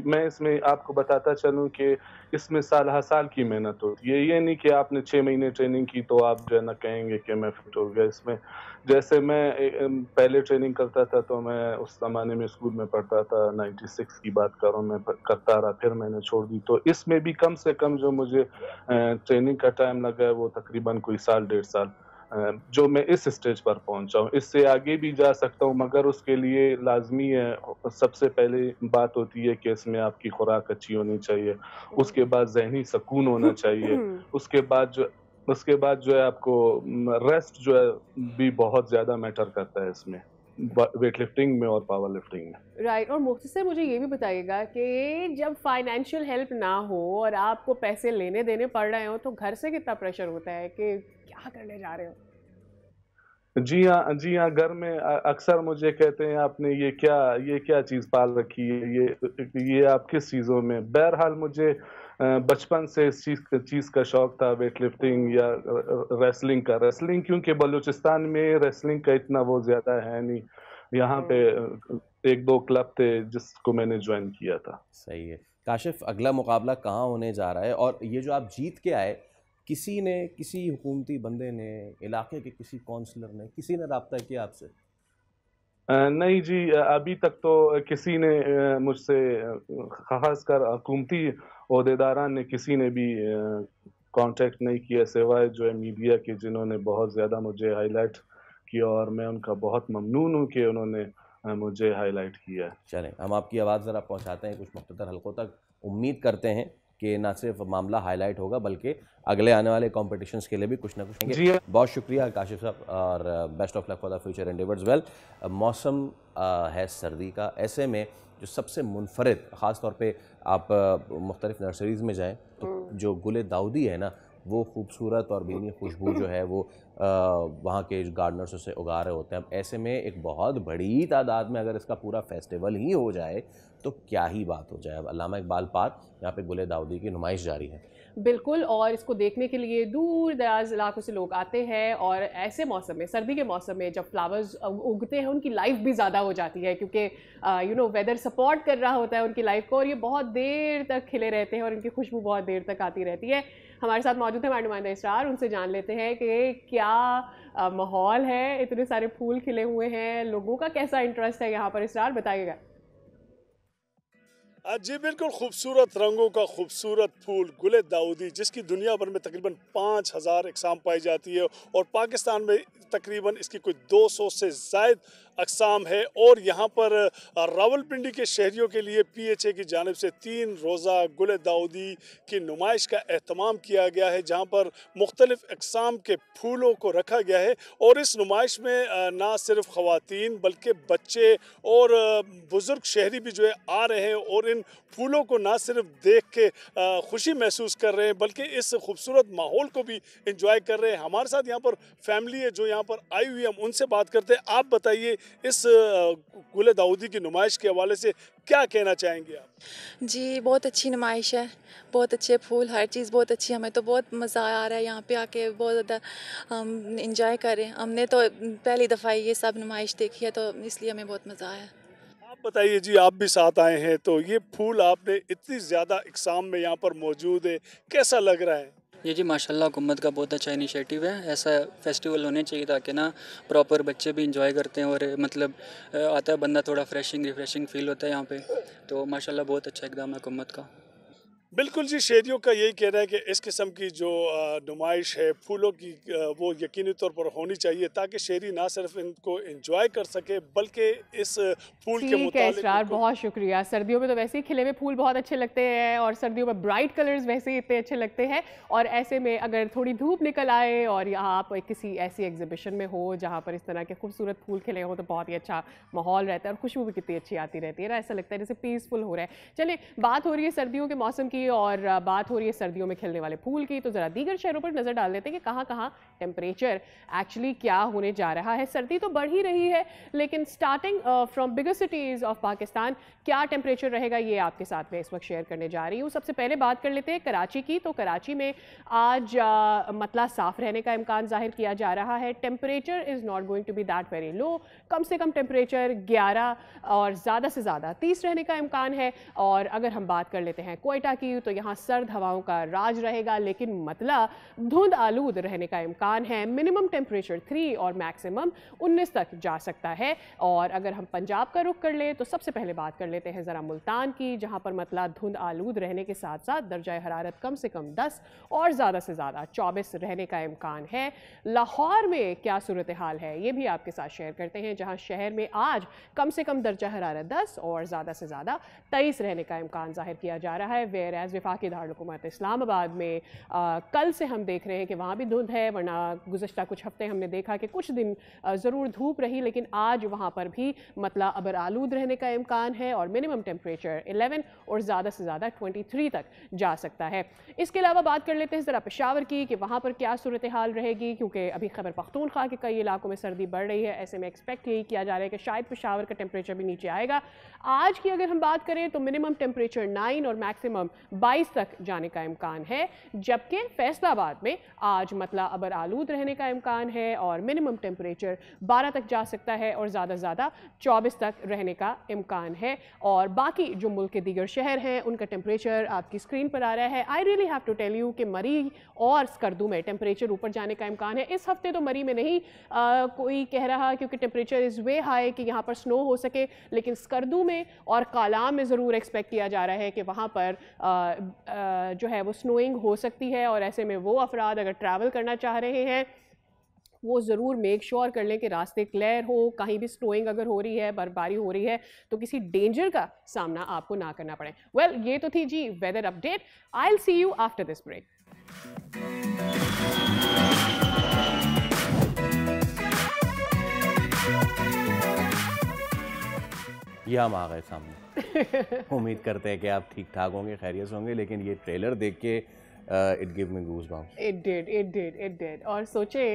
S7: मैं इसमें आपको बताता चलूं कि इसमें साल हर साल की मेहनत होती है। ये नहीं कि आपने 6 महीने ट्रेनिंग की तो आप जो है ना कहेंगे कि मैं फिट हो गया। इसमें जैसे मैं पहले ट्रेनिंग करता था, तो मैं उस ज़माने में स्कूल में पढ़ता था, 96 की बात कर रहा हूँ, मैं करता रहा, फिर मैंने छोड़ दी। तो इसमें भी कम से कम जो मुझे ट्रेनिंग का टाइम लगा है वो तकरीबन कोई साल 1.5 साल, जो मैं इस स्टेज पर पहुंचा हूँ। इससे आगे भी जा सकता हूँ, मगर उसके लिए लाजमी है, सबसे पहले बात होती है कि इसमें आपकी खुराक अच्छी होनी चाहिए, उसके बाद ज़हनी सुकून होना चाहिए, उसके बाद जो है आपको रेस्ट जो है भी बहुत ज़्यादा मैटर करता है इसमें, वेट लिफ्टिंग में और पावर लिफ्टिंग में।
S2: राइट। और मुख्तसर मुझे ये भी बताइएगा कि जब फाइनेंशियल हेल्प ना हो और आपको पैसे लेने देने पड़ रहे हो, तो घर से कितना प्रेशर होता है कि क्या करने जा रहे हो?
S7: जी हाँ, घर में अक्सर मुझे कहते हैं आपने ये क्या चीज़ पाल रखी है, ये आप किस चीज़ों में। बहरहाल मुझे बचपन से इस चीज़ का शौक था, वेट लिफ्टिंग या रेसलिंग, क्योंकि बलूचिस्तान में रेसलिंग का इतना वो ज़्यादा है नहीं। यहाँ पे 1-2 क्लब थे जिसको मैंने ज्वाइन किया था।
S1: सही है। काशिफ, अगला मुकाबला कहाँ होने जा रहा है, और ये जो आप जीत के आए, किसी हुकूमती बंदे ने, इलाके के किसी काउंसलर ने, किसी ने रब्ता किया आपसे?
S7: नहीं जी, अभी तक तो किसी ने मुझसे, खासकर हुकूमती ओहदेदारान ने, किसी ने भी कांटेक्ट नहीं किया, सिवाय जो है मीडिया के, जिन्होंने बहुत ज़्यादा मुझे हाईलाइट किया, और मैं उनका बहुत ममनून हूँ कि उन्होंने मुझे हाईलाइट किया है।
S1: चलें, हम आपकी आवाज़ ज़रा पहुंचाते हैं कुछ मुख्तसर हलकों तक। उम्मीद करते हैं कि ना सिर्फ मामला हाईलाइट होगा, बल्कि अगले आने वाले कॉम्पिटिशन्स के लिए भी कुछ ना कुछ
S7: जी हाँ।
S1: बहुत शुक्रिया काशिफ साहब, और best of luck for the future endeavours. Well, मौसम है सर्दी का, ऐसे में जो सबसे मुनफरिद, ख़ास तौर पे आप मुख्तलिफ नर्सरीज़ में जाएँ तो जो गुले दाऊदी है ना, वो खूबसूरत और बेनी खुशबू जो है वो वहाँ के गार्डनर्स उसे उगा रहे होते हैं। अब ऐसे में एक बहुत बड़ी तादाद में अगर इसका पूरा फेस्टिवल ही हो जाए तो क्या ही बात हो जाए। अब अल्लामा इकबाल पार्क, यहाँ पे गुले दाऊदी की नुमाइश जारी है।
S2: बिल्कुल, और इसको देखने के लिए दूर दराज इलाकों से लोग आते हैं, और ऐसे मौसम में, सर्दी के मौसम में जब फ्लावर्स उगते हैं, उनकी लाइफ भी ज़्यादा हो जाती है, क्योंकि वेदर सपोर्ट कर रहा होता है उनकी लाइफ को, और ये बहुत देर तक खिले रहते हैं और इनकी खुशबू बहुत देर तक आती रहती है। हमारे साथ मौजूद है हमारे नुमाइंदा इसरार, उनसे जान लेते हैं कि क्या माहौल है, इतने सारे फूल खिले हुए हैं, लोगों का कैसा इंटरेस्ट है यहाँ पर। इसरार, बताइएगा।
S8: जी बिल्कुल, खूबसूरत रंगों का खूबसूरत फूल गुल दाऊदी, जिसकी दुनिया भर में तकरीबन 5000 अक़साम पाई जाती है और पाकिस्तान में तकरीबन इसकी कोई 200 से ज़ायद अक़साम है। और यहाँ पर रावलपिंडी के शहरियों के लिए PHA की जानिब से 3 रोज़ा गुल दाऊदी की नुमाइश का एहतमाम किया गया है, जहाँ पर मुख्तलिफ़ अक़साम के फूलों को रखा गया है। और इस नुमाइश में ना सिर्फ ख़वातीन बल्कि बच्चे और बुज़ुर्ग शहरी भी जो है आ रहे हैं और इन फूलों को ना सिर्फ देख के खुशी महसूस कर रहे हैं बल्कि इस खूबसूरत माहौल को भी एंजॉय कर रहे हैं। हमारे साथ यहाँ पर फैमिली है जो यहाँ पर आई हुई है, हम उनसे बात करते हैं। आप बताइए, इस गुल दाऊदी की नुमाइश के हवाले से क्या कहना चाहेंगे आप?
S9: जी, बहुत अच्छी नुमाइश है, बहुत अच्छे फूल, हर चीज़ बहुत अच्छी। हमें तो बहुत मज़ा आ रहा है यहाँ पे आके, बहुत ज़्यादा हम इंजॉय कर रहे हैं। हमने तो पहली दफ़ा ये सब नुमाइश देखी है, तो इसलिए हमें बहुत मज़ा आया।
S8: आप बताइए जी, आप भी साथ आए हैं, तो ये फूल आपने इतनी ज़्यादा इक़साम में यहाँ पर मौजूद है, कैसा लग रहा है?
S10: ये जी माशाल्लाह हुकूमत का बहुत अच्छा इनिशिएटिव है। ऐसा फेस्टिवल होने चाहिए ताकि ना प्रॉपर बच्चे भी इंजॉय करते हैं और मतलब आता है बंदा, थोड़ा रिफ़्रेशिंग फ़ील होता है यहाँ पे। तो माशाल्लाह बहुत अच्छा इक़दाम है हुकूमत का।
S8: बिल्कुल जी, शहरियों का यही कहना है कि इस किस्म की जो नुमाइश है फूलों की, वो यकीनी तौर पर होनी चाहिए ताकि शहरी ना सिर्फ इनको एंजॉय कर सके बल्कि इस फूल के मुताबिक।
S2: बहुत शुक्रिया। सर्दियों में तो वैसे ही खिले हुए फूल बहुत अच्छे लगते हैं और सर्दियों में ब्राइट कलर्स वैसे ही इतने अच्छे लगते हैं, और ऐसे में अगर थोड़ी धूप निकल आए और यहाँ आप किसी ऐसी एग्जीबिशन में हो जहाँ पर इस तरह के खूबसूरत फूल खिले हो तो बहुत ही अच्छा माहौल रहता है और खुशबू भी कितनी अच्छी आती रहती है ना, ऐसा लगता है जैसे पीसफुल हो रहा है। चलिए, बात हो रही है सर्दियों के मौसम की और बात हो रही है सर्दियों में खिलने वाले फूल की, तो ज़रा दीगर शहरों पर नज़र डाल लेते हैं कि कहाँ कहाँ टेम्परेचर एक्चुअली क्या होने जा रहा है। सर्दी तो बढ़ ही रही है, लेकिन starting from bigger cities of Pakistan क्या टेम्परेचर रहेगा ये आपके साथ में इस वक्त शेयर करने जा रही हूँ। सबसे पहले बात कर लेते हैं कराची की। तो कराची में आज मतला साफ रहने का इम्कान जाहिर किया जा रहा है। Temperature is not going to be that very low, कम से कम टेम्परेचर 11 और ज़्यादा से ज़्यादा 30 रहने का इम्कान है। और अगर हम बात कर लेते हैं कोयटा की, तो यहाँ सर्द हवाओं का राज रहेगा, लेकिन मतलब धुंध आलूद रहने का इम्कान है। मिनिमम टेम्परेचर 3 और मैक्सिमम 19 तक जा सकता है। और अगर हम पंजाब का रुख कर ले तो सबसे पहले बात कर लेते हैं ज़रा मुल्तान की, जहाँ पर मतलब धुंध आलूद रहने के साथ साथ दर्जा हरारत कम से कम 10 और ज़्यादा से ज़्यादा 24 रहने का इम्कान है। लाहौर में क्या सूरत हाल है ये भी आपके साथ शेयर करते हैं, जहाँ शहर में आज कम से कम दर्जा हरारत 10 और ज़्यादा से ज़्यादा 23 रहने का इम्कान जाहिर किया जा रहा है। वेयर एज़ वफाकी दारुल-हुकूमत इस्लामाबाद में कल से हम देख रहे हैं कि वहाँ भी धुंध है, वरना गुज़श्ता कुछ हफ्ते हमने देखा कि कुछ दिन ज़रूर धूप रही, लेकिन आज वहाँ पर भी मतलब अबर आलूद रहने का इम्कान है और मिनिमम टेम्परेचर 11 और ज़्यादा से ज़्यादा 23 तक जा सकता है। इसके अलावा बात कर लेते हैं ज़रा पेशावर की कि वहाँ पर क्या सूरत हाल रहेगी, क्योंकि अभी खैबर पख्तूनख्वा के कई इलाकों में सर्दी बढ़ रही है। ऐसे में एक्सपेक्ट यही किया जा रहा है कि शायद पेशावर का टेम्परेचर भी नीचे आएगा। आज की अगर हम बात करें तो मिनिमम टेम्परेचर 9 और मैक्सिमम 22 तक जाने का इम्कान है, जबकि फैसलाबाद में आज मतलब अबर आलूद रहने का इम्कान है और मिनिमम टेम्परेचर 12 तक जा सकता है और ज़्यादा से ज़्यादा 24 तक रहने का इम्कान है। और बाकी जो मुल्क के दीगर शहर हैं उनका टेम्परेचर आपकी स्क्रीन पर आ रहा है। I really have to tell you कि मरी और स्कर्दू में टेम्परेचर ऊपर जाने का इम्कान है। इस हफ्ते तो मरी में नहीं कोई कह रहा क्योंकि टेम्परेचर इज़ वे हाई कि यहाँ पर स्नो हो सके, लेकिन स्कर्दू में और कालाम में ज़रूर एक्सपेक्ट किया जा रहा है कि वहाँ पर जो है वो स्नोइंग हो सकती है। और ऐसे में वो अफराद अगर ट्रैवल करना चाह रहे हैं वो ज़रूर मेक श्योर कर लें कि रास्ते क्लियर हो, कहीं भी स्नोइंग अगर हो रही है, बर्फबारी हो रही है तो किसी डेंजर का सामना आपको ना करना पड़े। वेल, ये तो थी जी weather update. I will see you after this break.
S1: ये हम आ गए सामने। उम्मीद करते हैं कि आप ठीक ठाक होंगे, खैरियत होंगे, लेकिन ये ट्रेलर देख के it give me goosebumps.
S2: It did. और सोचे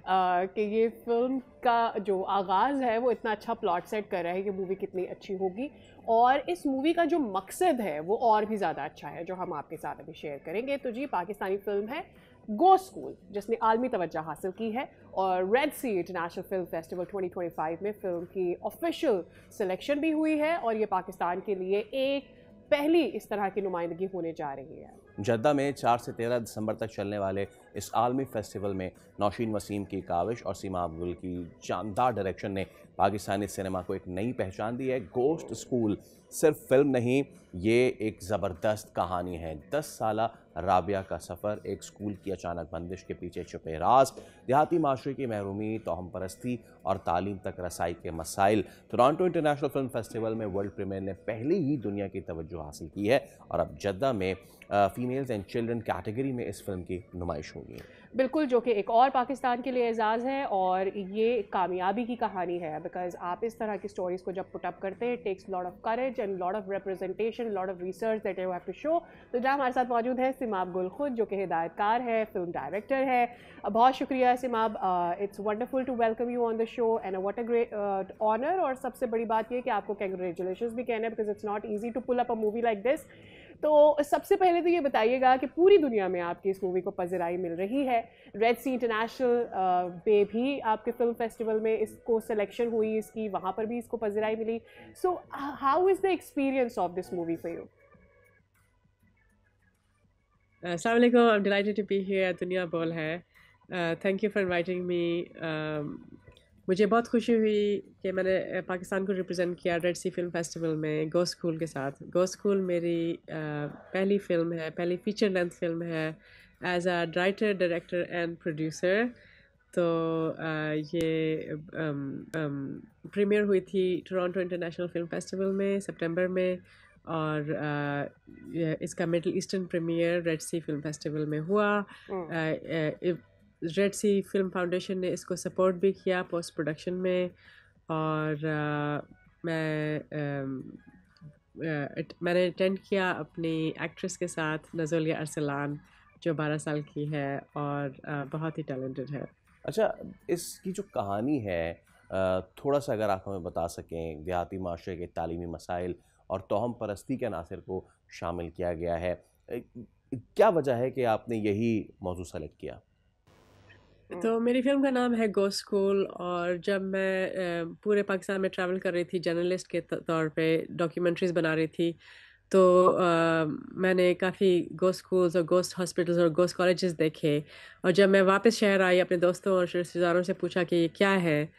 S2: कि ये फिल्म का जो आगाज़ है वो इतना अच्छा प्लॉट सेट कर रहा है कि मूवी कितनी अच्छी होगी, और इस मूवी का जो मकसद है वो और भी ज़्यादा अच्छा है जो हम आपके साथ अभी शेयर करेंगे। तो जी, पाकिस्तानी फिल्म है गो स्कूल, जिसने आलमी तवज्जो हासिल की है और रेड सी इंटरनेशनल फिल्म फेस्टिवल 2025 में फिल्म की ऑफिशियल सिलेक्शन भी हुई है और ये पाकिस्तान के लिए एक पहली इस तरह की नुमाइंदगी होने जा रही है।
S1: जद्दा में 4 से 13 दिसंबर तक चलने वाले इस आलमी फेस्टिवल में नौशीन वसीम की काविश और सीमा अब्दुल की शानदार डायरेक्शन ने पाकिस्तानी सिनेमा को एक नई पहचान दी है। गोश्त स्कूल सिर्फ फिल्म नहीं, ये एक ज़बरदस्त कहानी है। 10 साला राबिया का सफ़र, एक स्कूल की अचानक बंदिश के पीछे छुपे राज, देहाती माशरे की महरूमी, तोहम परस्ती और तालीम तक रसाई के मसाइल। टोरंटो इंटरनेशनल फिल्म फेस्टिवल में वर्ल्ड प्रीमियर ने पहले ही दुनिया की तवज्जो हासिल की है और अब जद्दा में फीमेल्स एंड चिल्ड्रन कैटेगरी में इस फिल्म की नुमाइश होगी।
S2: बिल्कुल, जो कि एक और पाकिस्तान के लिए एजाज़ है और ये कामयाबी की कहानी है, बिकॉज आप इस तरह की स्टोरीज़ को जब पुटअप करते हैं, takes lot of courage and lot of representation, lot of research that you have to show. तो जहाँ हमारे साथ मौजूद है सिमाब गुल खुद, जो कि हिदायतकार है, फिल्म डायरेक्टर है। बहुत शुक्रिया Simab, it's wonderful to welcome you on the show and what a great honour. और सबसे बड़ी बात ये कि आपको कंग्रेचुलेशंस भी कहना है, because it's not easy to pull up a movie like this. तो सबसे पहले तो ये बताइएगा कि पूरी दुनिया में आपकी इस मूवी को पज़िराई मिल रही है। रेड सी इंटरनेशनल पे भी आपके फिल्म फेस्टिवल में इसको सिलेक्शन हुई, इसकी वहाँ पर भी इसको पज़िराई मिली। So how is the experience of this movie for you?
S11: Assalamu alaikum. I'm delighted to be here. दुनिया बोल है. Thank you for inviting me. मुझे बहुत खुशी हुई कि मैंने पाकिस्तान को रिप्रेजेंट किया रेड सी फिल्म फेस्टिवल में गोश्त स्कूल के साथ। गोश्त स्कूल मेरी पहली फिल्म है, पहली फीचर लेंथ फिल्म है as a writer, director and producer. तो ये प्रीमियर हुई थी टोरंटो इंटरनेशनल फिल्म फेस्टिवल में सितंबर में और इसका मिडल ईस्टर्न प्रीमियर रेड सी फिल्म फेस्टिवल में हुआ। रेड सी फिल्म फाउंडेशन ने इसको सपोर्ट भी किया पोस्ट प्रोडक्शन में और मैंने अटेंड किया अपनी एक्ट्रेस के साथ नज़ोलिया अरसलान, जो 12 साल की है और बहुत ही टैलेंटेड है।
S1: अच्छा, इसकी जो कहानी है थोड़ा सा अगर आप हमें बता सकें, देहाती माशरे के तालीमी मसाइल और तोहम परस्ती के अनासर को शामिल किया गया है, क्या वजह है कि आपने यही मौजू सेलेक्ट किया?
S11: तो मेरी फ़िल्म का नाम है गोश्त स्कूल और जब मैं पूरे पाकिस्तान में ट्रैवल कर रही थी जर्नलिस्ट के तौर पे, डॉक्यूमेंट्रीज़ बना रही थी, तो मैंने काफ़ी गोश्त स्कूल्स और गोश्त हॉस्पिटल्स और गोश्त कॉलेजेस देखे। और जब मैं वापस शहर आई, अपने दोस्तों और रिश्तेदारों से पूछा कि ये क्या है,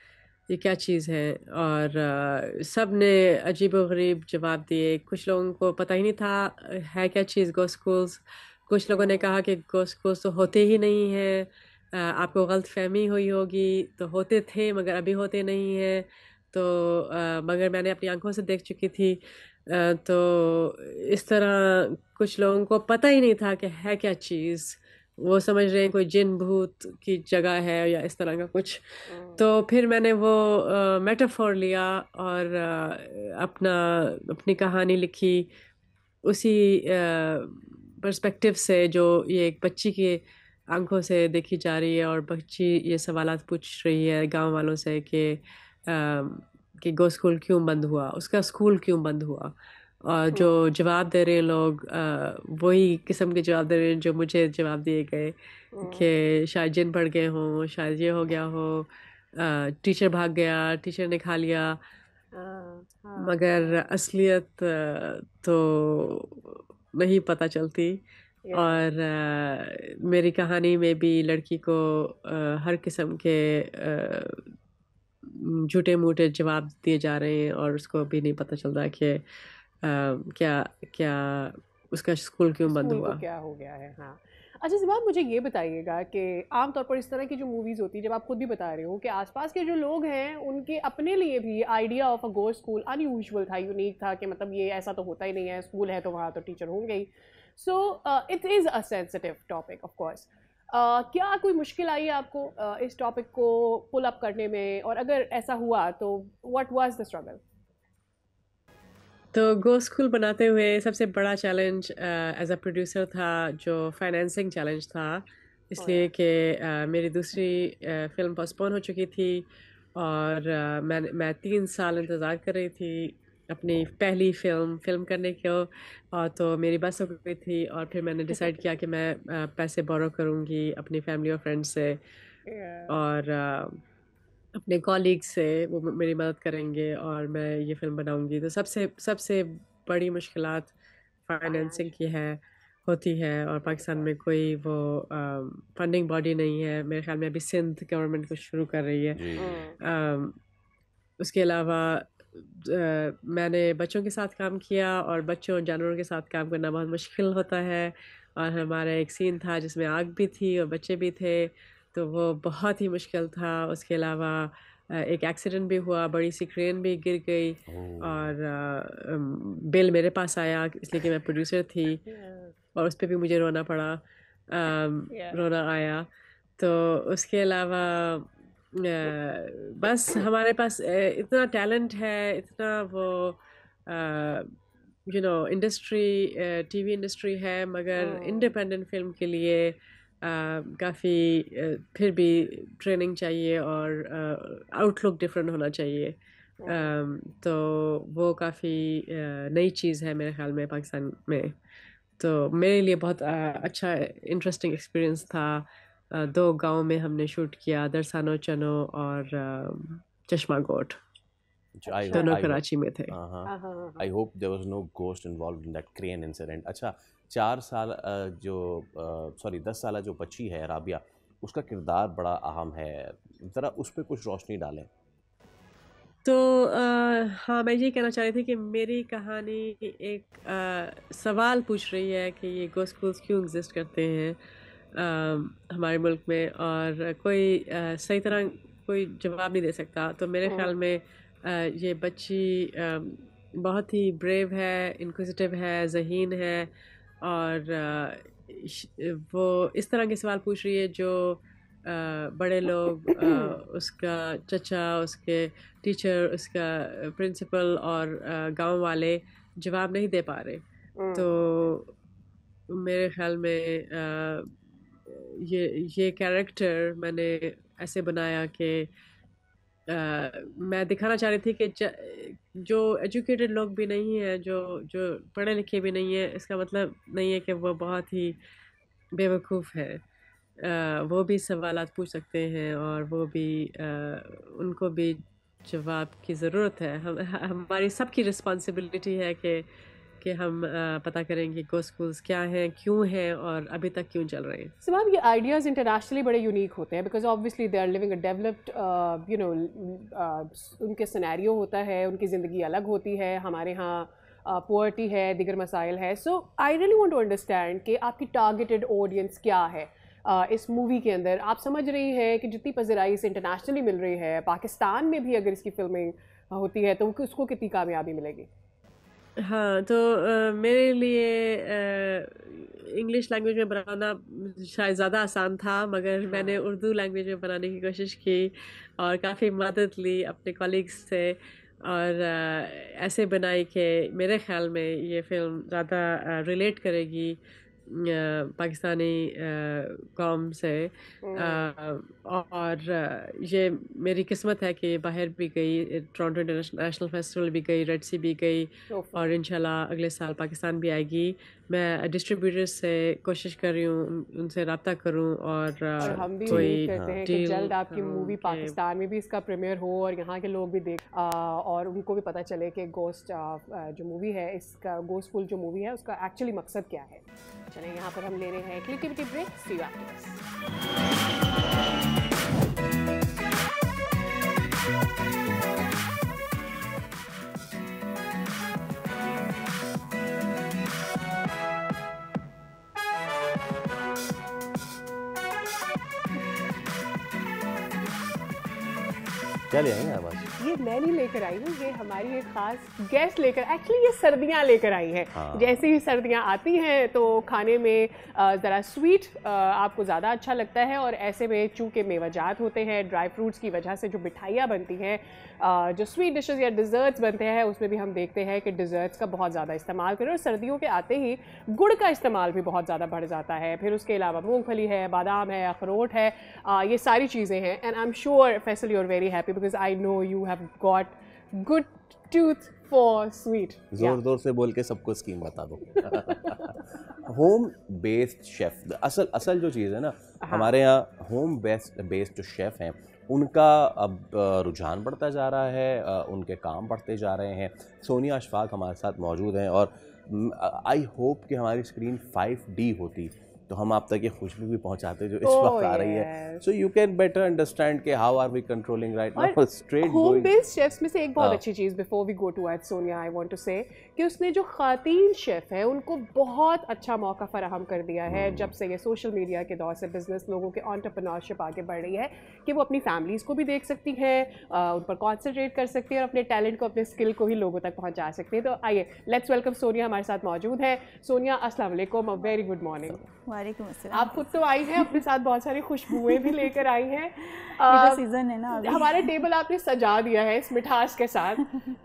S11: ये क्या चीज़ है, और सब ने अजीब-व-गरीब जवाब दिए। कुछ लोगों को पता ही नहीं था है क्या चीज़ गोश्त स्कूल्स। कुछ लोगों ने कहा कि गोश्त स्कूल्स तो होते ही नहीं हैं, आपको गलतफहमी हुई होगी, तो होते थे मगर अभी होते नहीं हैं। तो मगर मैंने अपनी आंखों से देख चुकी थी। तो इस तरह कुछ लोगों को पता ही नहीं था कि है क्या चीज़। वो समझ रहे हैं कोई जिन भूत की जगह है या इस तरह का कुछ। तो फिर मैंने वो मेटाफोर लिया और अपनी कहानी लिखी उसी पर्सपेक्टिव से, जो ये एक बच्ची के आंखों से देखी जा रही है और बच्ची ये सवालात पूछ रही है गांव वालों से कि गोश्त स्कूल क्यों बंद हुआ, उसका स्कूल क्यों बंद हुआ। और जो जवाब दे रहे हैं लोग वही किस्म के जवाब दे रहे हैं जो मुझे जवाब दिए गए कि शायद जिन पड़ गए हों, शायद ये हो गया हो, टीचर भाग गया, टीचर ने खा लिया। मगर असलियत तो नहीं पता चलती। और मेरी कहानी में भी लड़की को हर किस्म के झूठे मूठे जवाब दिए जा रहे हैं और उसको भी नहीं पता चल रहा कि क्या उसका स्कूल क्यों बंद हुआ,
S2: क्या हो गया है। हाँ, अच्छा सिमाब, मुझे ये बताइएगा कि आमतौर पर इस तरह की जो मूवीज़ होती है, जब आप खुद भी बता रहे हो कि आसपास के जो लोग हैं उनके अपने लिए भी आइडिया ऑफ अ गोश्त स्कूल अनयूजुअल था, यूनिक था, कि मतलब ये ऐसा तो होता ही नहीं है, स्कूल है तो वहाँ तो टीचर होंगे ही। So it is a sensitive topic of course. क्या कोई मुश्किल आई आपको इस टॉपिक को पुल अप करने में, और अगर ऐसा हुआ तो व्हाट वाज द स्ट्रगल?
S11: तो गोश्त स्कूल बनाते हुए सबसे बड़ा चैलेंज एज अ प्रोड्यूसर था जो फाइनेंसिंग चैलेंज था, इसलिए कि मेरी दूसरी फिल्म पोस्टपोन हो चुकी थी और मैं 3 साल इंतज़ार कर रही थी अपनी पहली फिल्म करने को, और तो मेरी बस हो गई थी। और फिर मैंने डिसाइड किया कि मैं पैसे बोरो करूँगी अपनी फैमिली और फ्रेंड्स से और अपने कॉलीग से, वो मेरी मदद करेंगे और मैं ये फ़िल्म बनाऊँगी। तो सबसे बड़ी मुश्किलात फाइनेंसिंग की है होती है और पाकिस्तान में कोई वो फंडिंग बॉडी नहीं है। मेरे ख्याल में अभी सिंध गवर्नमेंट कुछ शुरू कर रही है। उसके अलावा मैंने बच्चों के साथ काम किया और बच्चों और जानवरों के साथ काम करना बहुत मुश्किल होता है। और हमारा एक सीन था जिसमें आग भी थी और बच्चे भी थे, तो वो बहुत ही मुश्किल था। उसके अलावा एक एक्सीडेंट भी हुआ, बड़ी सी क्रेन भी गिर गई और बिल मेरे पास आया इसलिए कि मैं प्रोड्यूसर थी और उस पर भी मुझे रोना पड़ा, रोना आया। तो उसके अलावा बस हमारे पास इतना टैलेंट है, इतना वो इंडस्ट्री, टीवी इंडस्ट्री है, मगर इंडिपेंडेंट फिल्म के लिए काफ़ी फिर भी ट्रेनिंग चाहिए और आउटलुक डिफरेंट होना चाहिए। तो वो काफ़ी नई चीज़ है मेरे ख्याल में पाकिस्तान में। तो मेरे लिए बहुत अच्छा इंटरेस्टिंग एक्सपीरियंस था। 2 गांव में हमने शूट किया, दरसानो चनो और चश्मा गोट, दोनों कराची में थे।
S1: I hope there was no ghost involved in that crane incident. अच्छा, 10 साल जो बच्ची है राबिया, उसका किरदार बड़ा अहम है, ज़रा उस पर कुछ रोशनी डालें।
S11: तो हाँ, मैं ये कहना चाह रही थी कि मेरी कहानी एक सवाल पूछ रही है कि ये गोस्ट स्कूल्स क्यों एग्जिस्ट करते हैं हमारे मुल्क में, और कोई सही तरह कोई जवाब नहीं दे सकता। तो मेरे ख्याल में ये बच्ची बहुत ही ब्रेव है, इनक्विजिटिव है, ज़हीन है और वो इस तरह के सवाल पूछ रही है जो बड़े लोग, उसका चचा, उसके टीचर, उसका प्रिंसिपल और गांव वाले जवाब नहीं दे पा रहे। तो मेरे ख्याल में ये कैरेक्टर मैंने ऐसे बनाया कि मैं दिखाना चाह रही थी कि जो एजुकेटेड लोग भी नहीं हैं, जो पढ़े लिखे भी नहीं हैं, इसका मतलब नहीं है कि वो बहुत ही बेवकूफ़ है। वो भी सवालात पूछ सकते हैं और वो भी उनको भी जवाब की ज़रूरत है। हमारी सबकी रिस्पॉन्सिबिलिटी है कि हम पता करें कि गोस्ट स्कूल्स क्या हैं, क्यों हैं और अभी तक क्यों चल रहे हैं।
S2: सवाब, ये आइडियाज़ इंटरनेशनली बड़े यूनिक होते हैं because obviously they are living a developed उनके सिनेरियो होता है, उनकी ज़िंदगी अलग होती है। हमारे यहाँ पोवर्टी है, दिगर मसाइल है। So I really want to understand कि आपकी टारगेटेड ऑडियंस क्या है इस मूवी के अंदर। आप समझ रही हैं कि जितनी पज़राई इसे इंटरनेशनली मिल रही है, पाकिस्तान में भी अगर इसकी फिल्मिंग होती है तो उसको कितनी कामयाबी मिलेगी?
S11: हाँ, तो मेरे लिए इंग्लिश लैंग्वेज में बनाना शायद ज़्यादा आसान था, मगर मैंने उर्दू लैंग्वेज में बनाने की कोशिश की और काफ़ी मदद ली अपने कॉलीग्स से और ऐसे बनाई कि मेरे ख़्याल में ये फ़िल्म ज़्यादा रिलेट करेगी पाकिस्तानी कौम से। और ये मेरी किस्मत है कि बाहर भी गई, टोरंटो इंटरनेशनल फेस्टिवल भी गई, रेड सी भी गई और इंशाल्लाह अगले साल पाकिस्तान भी आएगी। मैं डिस्ट्रीब्यूटर्स से कोशिश कर रही हूँ उनसे रब्ता करूँ और
S2: हम भी उम्मीद करते हैं कि जल्द आपकी मूवी पाकिस्तान में भी इसका प्रीमियर हो और यहाँ के लोग भी देख और उनको भी पता चले कि गोस्ट जो मूवी है, इसका गोस्ट स्कूल जो मूवी है उसका एक्चुअली मकसद क्या है। चलें, यहाँ पर हम ले रहे हैं क्लिकेटिविटी break. See you after this.
S1: क्या ले आएंगे आप?
S2: ये मैं नहीं लेकर आई हूँ, ये हमारी एक खास गेस्ट लेकर, एक्चुअली ये सर्दियाँ लेकर आई हैं। जैसे ही सर्दियाँ आती हैं तो खाने में ज़रा स्वीट आपको ज़्यादा अच्छा लगता है और ऐसे में चूँकि मेवाजात होते हैं, ड्राई फ्रूट्स की वजह से जो मिठाइयाँ बनती हैं, जो स्वीट डिशेस या डिज़र्ट्स बनते हैं, उसमें भी हम देखते हैं कि डिज़र्ट्स का बहुत ज़्यादा इस्तेमाल करें और सर्दियों के आते ही गुड़ का इस्तेमाल भी बहुत ज़्यादा बढ़ जाता है। फिर उसके अलावा मूँगफली है, बादाम है, अखरोट है, ये सारी चीज़ें हैं। And I am sure Faisal you are very happy because I know you have got good tooth for sweet.
S1: जोर से बोल के सबको स्कीम बता दो। होम बेस्ड शेफ, असल जो चीज़ है ना, हमारे यहाँ होम बेस्ड जो शेफ़ हैं उनका अब रुझान बढ़ता जा रहा है, उनके काम बढ़ते जा रहे हैं। सोनिया अशफाक हमारे साथ मौजूद हैं और आई होप कि हमारी स्क्रीन 5D होती तो हम आप तक ये खुशबू भी पहुंचाते जो इस वक्त आ रही है, so you can better understand के how are we controlling right now straight
S2: home based chefs में से एक बहुत अच्छी चीज़ before we go to at Sonia I want to say कि उसने जो खातीन शेफ है उनको बहुत अच्छा मौका फराहम कर दिया है जब से ये सोशल मीडिया के दौर से बिजनेस लोगों के एंटरप्रेन्योरशिप आगे बढ़ रही है कि वो अपनी फैमिलीज़ को भी देख सकती हैं, उन पर कॉन्सेंट्रेट कर सकती है और अपने टैलेंट को, अपने स्किल को ही लोगों तक पहुँचा सकती है। तो आइए लेट्स वेलकम सोनिया हमारे साथ मौजूद है। सोनिया अस्सलाम वालेकुम, वेरी गुड मॉर्निंग।
S11: वालेकुम अस्सलाम।
S2: आप खुद तो आई हैं, अपने साथ बहुत सारी खुशबुएं भी लेकर आई हैं।
S11: सीजन है ना अभी।
S2: हमारा टेबल आपने सजा दिया है इस मिठास के साथ।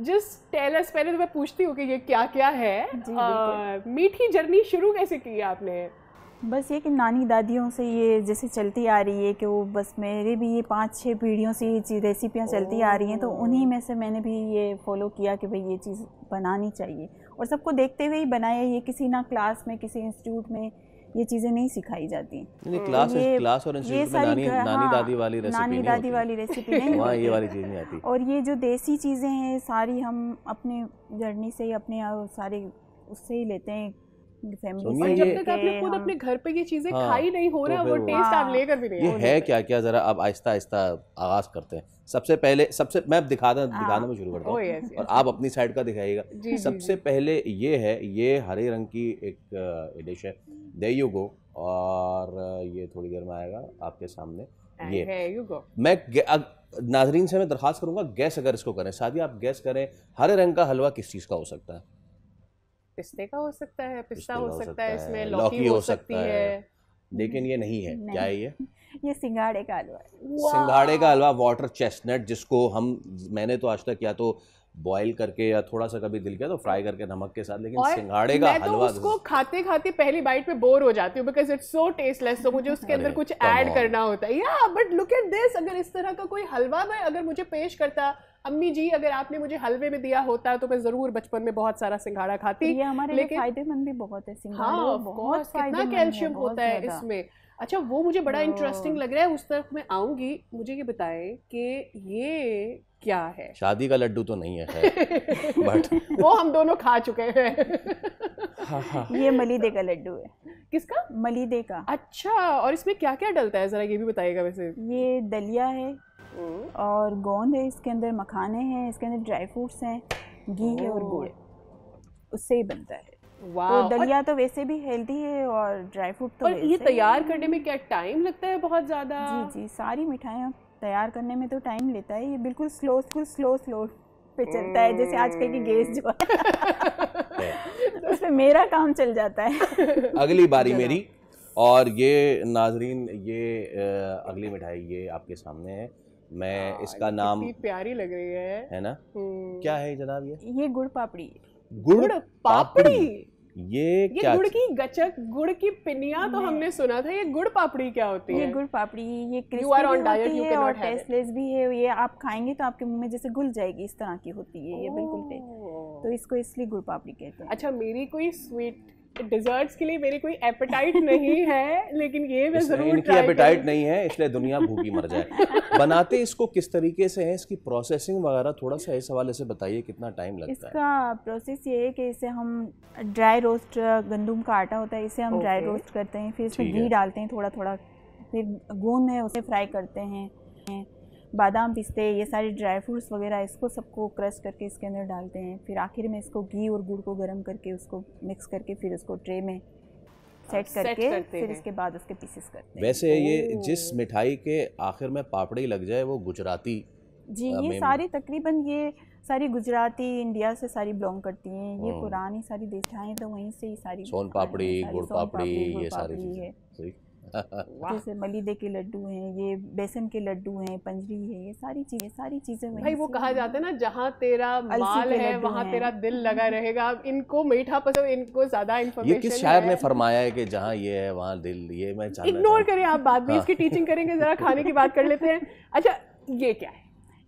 S2: जस्ट टेल अस, पहले तो मैं पूछती हूँ कि ये क्या क्या है, मीठी जर्नी शुरू कैसे की आपने?
S12: बस ये कि नानी दादियों से ये जैसे चलती आ रही है कि वो बस मेरे भी ये 5-6 पीढ़ियों से ये रेसिपियाँ चलती आ रही हैं, तो उन्हीं में से मैंने भी ये फॉलो किया कि भाई ये चीज़ बनानी चाहिए और सबको देखते हुए ही बनाया। ये किसी ना क्लास में, किसी इंस्टीट्यूट में ये चीज़ें नहीं सिखाई जाती।
S1: क्लास और इंस्टीट्यूट में नानी दादी वाली रेसिपी नहीं वहाँ ये वाली चीज़ नहीं आती।
S12: और ये जो देसी चीज़ें हैं सारी हम अपने जर्नी से ही अपने सारे उससे ही लेते हैं फैमिली से।
S2: जब तक आपने खुद अपने घर पे ये चीजें खाई नहीं हो रहा, वो टेस्ट आप लेकर भी नहीं
S1: ये है क्या क्या जरा अब आहिस्ता आहिस्ता आगाज करते हैं। सबसे पहले मैं दिखाना में शुरू करता हूँ और आप अपनी साइड का दिखाइएगा। सबसे पहले ये है, ये हरे रंग की एक डिश है, देयर यू गो, और ये थोड़ी देर में आएगा आपके सामने। ये मैं नाजरीन से मैं दरखास्त करूंगा गैस अगर इसको करें, सादिया आप गैस करें हरे रंग का हलवा किस चीज़ का हो सकता है?
S2: पिस्ते का हो सकता है, पिस्ता हो सकता है, इसमें लौकी हो सकती है,
S1: लेकिन ये नहीं है। क्या है
S12: ये सिंघाड़े का हलवा है।
S1: सिंघाड़े का हलवा, वाटर चेस्टनट, जिसको मैंने तो आज तक या तो बॉईल करके या थोड़ा सा कभी दिल किया तो फ्राई करके नमक के साथ, लेकिन सिंघाड़े का हलवा
S2: तो उसको खाते खाते पहली बाइट पे बोर हो जाती हूँ बिकॉज इट्स सो टेस्टलेस, तो मुझे उसके अंदर कुछ ऐड करना होता है। या बट लुक एट दिस, अगर इस तरह का कोई हलवा मैं अगर मुझे पेश करता, अम्मी जी अगर आपने मुझे हलवे में दिया होता तो मैं जरूर बचपन में बहुत सारा सिंघाड़ा खाती।
S12: ये हमारे लिए फायदेमंद भी बहुत है सिंघाड़ा,
S2: बहुत कितना कैल्शियम होता है इसमें। अच्छा, वो मुझे बड़ा इंटरेस्टिंग लग रहा है, उस तरफ मैं आऊंगी। मुझे ये बताएं कि ये क्या है?
S1: शादी का लड्डू तो नहीं है बट
S2: वो हम दोनों खा चुके हैं।
S12: ये मलीदे का लड्डू है।
S2: किसका?
S12: मलीदे का।
S2: अच्छा, और इसमें क्या क्या डलता है जरा ये भी बताइएगा। वैसे
S12: ये दलिया है और गोंद है, इसके अंदर मखाने हैं, इसके अंदर ड्राई फ्रूट्स हैं, घी है और गुड़, उससे ही बनता है। तो दलिया तो वैसे भी हेल्दी है और ड्राई फ्रूट तो
S2: और ये तैयार करने में क्या टाइम लगता है? बहुत ज़्यादा?
S12: जी, सारी मिठाइयाँ तैयार करने में तो टाइम लेता है। ये बिल्कुल स्लो पे चलता है, जैसे आजकल की गैस जो है तो उसमें मेरा काम चल जाता है।
S1: अगली बारी मेरी, और ये नाजरीन ये अगली मिठाई ये आपके सामने है। मैं इसका नाम,
S2: प्यारी लग रही है
S1: ना? क्या है जनाब? ये
S12: गुड़ पापड़ी।
S1: गुड़ पापड़ी ये क्या?
S2: गुड़ की गचक, गुड़ की पिनिया तो हमने सुना था, ये गुड़ पापड़ी क्या होती है?
S12: ये गुड़ पापड़ी ये क्रिस्पी होती है और टेस्टलेस भी है। ये आप खाएंगे तो आपके मुंह में जैसे घुल जाएगी, इस तरह की होती है ये बिल्कुल टेस्ट, तो इसको इसलिए गुड़ पापड़ी कहते हैं।
S2: अच्छा, मेरी कोई स्वीट डिजर्ट्स के लिए मेरी कोई एपेटाइट नहीं है, लेकिन ये मैं जरूर
S1: इनकी एपेटाइट नहीं है, इसलिए दुनिया भूखी मर जाए। बनाते इसको किस तरीके से है, इसकी प्रोसेसिंग वगैरह थोड़ा सा इस हवाले से बताइए, कितना टाइम लगता है?
S12: इसका प्रोसेस ये है कि इसे हम ड्राई रोस्ट, गंदम का आटा होता है, इसे हम ड्राई रोस्ट करते हैं, फिर इसमें घी डालते हैं थोड़ा थोड़ा, फिर गूंद है उसे फ्राई करते हैं, बादाम पिस्ते ये सारे ड्राई फ्रूट्स वगैरह इसको सबको क्रश करके इसके अंदर डालते हैं, फिर आखिर में इसको घी और गुड़ को गर्म करके उसको मिक्स करके फिर उसको ट्रे में सेट करके फिर इसके बाद उसके पीसेस करते हैं।
S1: वैसे ये जिस मिठाई के आखिर में पापड़ी लग जाए वो गुजराती
S12: जी, ये सारी तकरीबन ये सारी गुजराती इंडिया से सारी बिलोंग करती हैं। ये पुरानी सारी मिठाइयाँ तो वहीं से ही सारी,
S1: सोन पापड़ी, गुड़ पापड़ी, ये सारी चीज़ें
S12: जैसे मलीदे के लड्डू हैं, ये बेसन के लड्डू हैं, पंजरी है, ये सारी चीजें
S2: भाई वो कहा जाता है ना, जहाँ तेरा माल है वहाँ तेरा दिल लगा रहेगा। इनको मीठा पसंद, इनको ज्यादा इन्फॉर्मेशन।
S1: ये किस शायर ने फरमाया है कि जहाँ ये है वहाँ दिल? ये मैं
S2: इग्नोर करें आप, बाद में इसकी टीचिंग करेंगे, जरा खाने की बात कर लेते हैं। अच्छा, ये क्या है?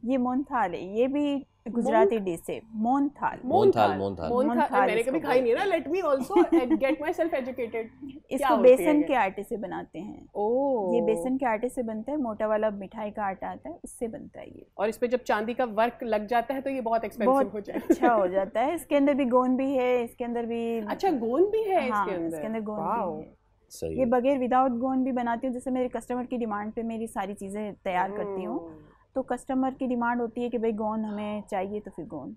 S12: ये मोहनथाल है। ये भी गुजराती डिश है मोहनथाल।
S2: मैंने कभी खाई नहीं ना, let me also get my self educated.
S12: इसको बेसन के आटे से बनाते हैं। ये बेसन के आटे से बनता है, मोटा वाला मिठाई का आटा आता है, उससे बनता है ये।
S2: और इस पे जब चांदी का वर्क लग जाता है तो ये बहुत एक्सपेंसिव हो जाता है।
S12: अच्छा हो जाता है। इसके अंदर भी गोंद भी है, इसके अंदर भी।
S2: अच्छा, गोंद भी है
S12: इसके अंदर गोंद भी है। ये बगैर विदाउट गोंद भी बनाती हूँ। जैसे मेरे कस्टमर की डिमांड पे मेरी सारी चीजें तैयार करती हूँ, तो कस्टमर की डिमांड होती है कि भाई गोंद हमें चाहिए, तो फिर गोंद।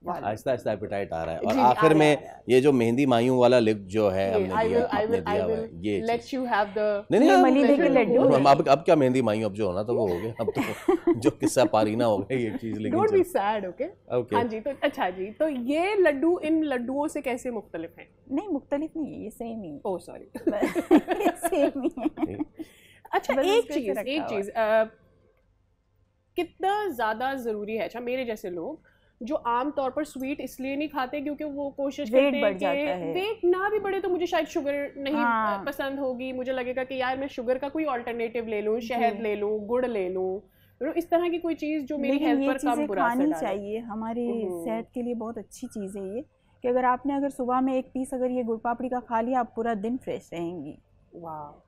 S1: आहिस्ता आहिस्ता एपिटाइट आ रहा है। और आखिर में ये जो मेहंदी मायूं वाला लिफ्ट जो है हमने दिया हुआ है, ये
S2: लेट्स यू हैव द
S12: नहीं मलीदे के लड्डू।
S1: अब क्या मेहंदी मायूं, अब जो होना तो वो हो गया। अब तो जो किस्सा पारीना हो गया ये चीज। लेकिन
S2: डोंट बी सैड, ओके। हां जी, तो अच्छा जी, तो ये लड्डू इन लड्डुओं से कैसे मुख्तलिफ हैं?
S12: नहीं मुख्तलिफ नहीं है, ये सेम ही।
S2: ओह सॉरी, सेम ही है। अच्छा, एक चीज कितना ज़्यादा ज़रूरी है, अच्छा मेरे जैसे लोग जो आम तौर पर स्वीट इसलिए नहीं खाते क्योंकि वो कोशिश करते हैं कि वेट ना भी बढ़े तो मुझे शायद शुगर नहीं पसंद होगी, मुझे लगेगा कि यार मैं शुगर का कोई अल्टरनेटिव ले लूँ, शहद ले लूँ, गुड़ ले लूँ, इस तरह की कोई चीज़ जो मेरी हेल्थ पर कम बुरा असर डाले।
S12: चाहिए, हमारी सेहत के लिए बहुत अच्छी चीज़ है ये, कि अगर सुबह में एक पीस अगर ये गुड़ पापड़ी का खा लिया, आप पूरा दिन फ्रेश रहेंगी।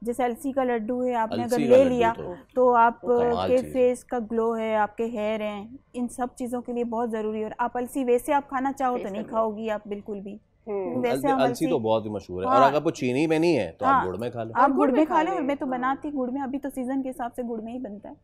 S12: जैसे अलसी का लड्डू है, आपने अगर ले लिया तो आप के फेस का ग्लो है, आपके हेयर हैं, इन सब चीज़ों के लिए बहुत ज़रूरी है। और आप अलसी वैसे आप खाना चाहो तो नहीं खाओगी आप बिल्कुल भी।
S1: वैसे अलसी तो बहुत ही मशहूर है। और अगर वो चीनी में नहीं है तो आप गुड़ में खा लो।
S12: आप गुड़ में खा लो। मैं तो बनाती गुड़ में, अभी तो सीजन के हिसाब से गुड़ में ही बनता है,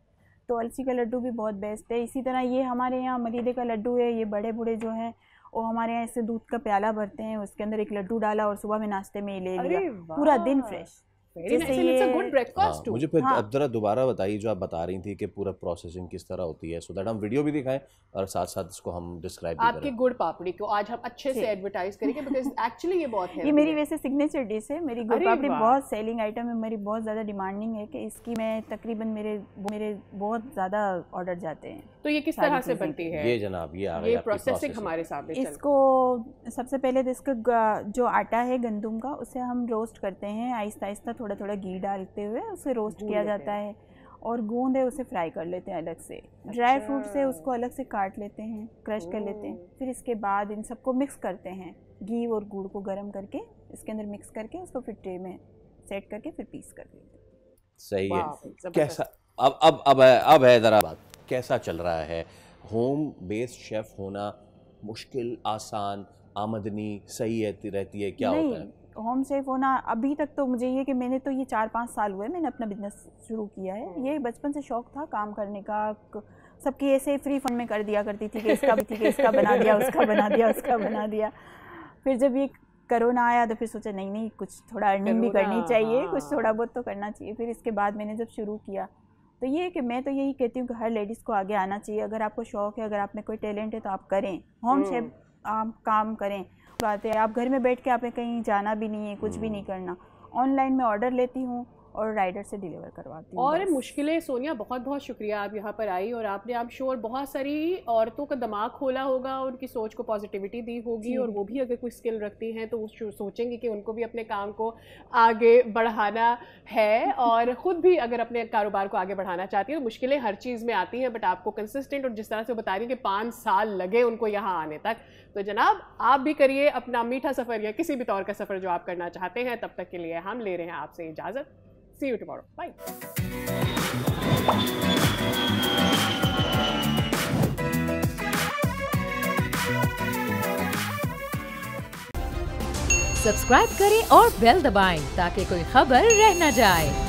S12: तो अलसी का लड्डू भी बहुत बेस्ट है। इसी तरह ये हमारे यहाँ मलीदे का लड्डू है, ये बड़े बूढ़े जो हैं वो हमारे यहाँ ऐसे दूध का प्याला भरते हैं, उसके अंदर एक लड्डू डाला और सुबह में नाश्ते में ले लिया, पूरा दिन फ्रेश।
S1: मुझे फिर अब जरा दोबारा बताइए जो आप बता रही थी कि पूरा प्रोसेसिंग किस तरह होती है, सो दैट हम वीडियो भी दिखाएं और साथ साथ इसको हम डिस्क्राइब भी करें।
S2: आपके गुड़ पापड़ी को आज हम अच्छे से एडवर्टाइज करेंगे, बिकॉज़ एक्चुअली ये बहुत है।
S12: ये मेरी वैसे सिग्नेचर डिश है, मेरी गुड़ पापड़ी बहुत सेलिंग आइटम है, मेरी बहुत ज़्यादा डिमांडिंग है कि इसकी मैं तकरीबन मेरे बहुत ज़्यादा ऑर्डर जाते हैं।
S2: तो ये किस तरह से बनती है?
S1: ये जनाब ये
S2: प्रोसेसिंग हमारे सामने।
S12: इसको सबसे पहले तो इसका जो आटा है गंदम का, उसे हम रोस्ट करते हैं आहिस्ता आहिस्ता, थोड़ा थोड़ा घी डालते हुए उसे रोस्ट किया जाता है। और गूंद है उसे फ्राई कर लेते हैं अलग से। ड्राई फ्रूट से उसको अलग से काट लेते हैं, क्रश कर लेते हैं। फिर इसके बाद इन सबको मिक्स करते हैं, घी और गुड़ को गर्म करके इसके अंदर मिक्स करके उसको फिर ट्रे में सेट करके फिर पीस कर देते हैं।
S1: सही है। कैसा अब है ज़रा बात, कैसा चल रहा है? होम बेस्ड शेफ होना मुश्किल, आसान, आमदनी सही रहती है, क्या होता है?
S12: होम शेफ होना अभी तक तो मुझे ये कि मैंने तो ये 4-5 साल हुए मैंने अपना बिजनेस शुरू किया है। ये बचपन से शौक था काम करने का, सबकी ऐसे फ्री फंड में कर दिया करती थी कि इसका बना दिया, उसका बना दिया, उसका बना दिया। फिर जब ये कोरोना आया तो फिर सोचा नहीं कुछ थोड़ा अर्निंग भी करनी चाहिए, कुछ थोड़ा बहुत तो करना चाहिए। फिर इसके बाद मैंने जब शुरू किया तो ये कि मैं तो यही कहती हूँ कि हर लेडीज़ को आगे आना चाहिए। अगर आपको शौक है, अगर आप में कोई टैलेंट है तो आप करें, होम शेफ आप काम करें। बात है आप घर में बैठ के आपने कहीं जाना भी नहीं है, कुछ भी नहीं करना। ऑनलाइन में ऑर्डर लेती हूँ और राइडर से डिलीवर करवाती हूँ।
S2: और मुश्किलें सोनिया, बहुत बहुत शुक्रिया आप यहाँ पर आई और आपने आप श्योर बहुत सारी औरतों का दिमाग खोला होगा, उनकी सोच को पॉजिटिविटी दी होगी। और वो भी अगर कोई स्किल रखती हैं तो वो सोचेंगी कि उनको भी अपने काम को आगे बढ़ाना है, और ख़ुद भी अगर अपने कारोबार को आगे बढ़ाना चाहती है। तो मुश्किलें हर चीज़ में आती हैं, बट आपको कंसिस्टेंट, और जिस तरह से बता रही हैं कि 5 साल लगे उनको यहाँ आने तक, तो जनाब आप भी करिए अपना मीठा सफ़र या किसी भी तौर का सफ़र जो आप करना चाहते हैं। तब तक के लिए हम ले रहे हैं आपसे इजाज़त। See you tomorrow. Bye.
S13: Subscribe करें और बेल दबाएं ताकि कोई खबर रह न जाए।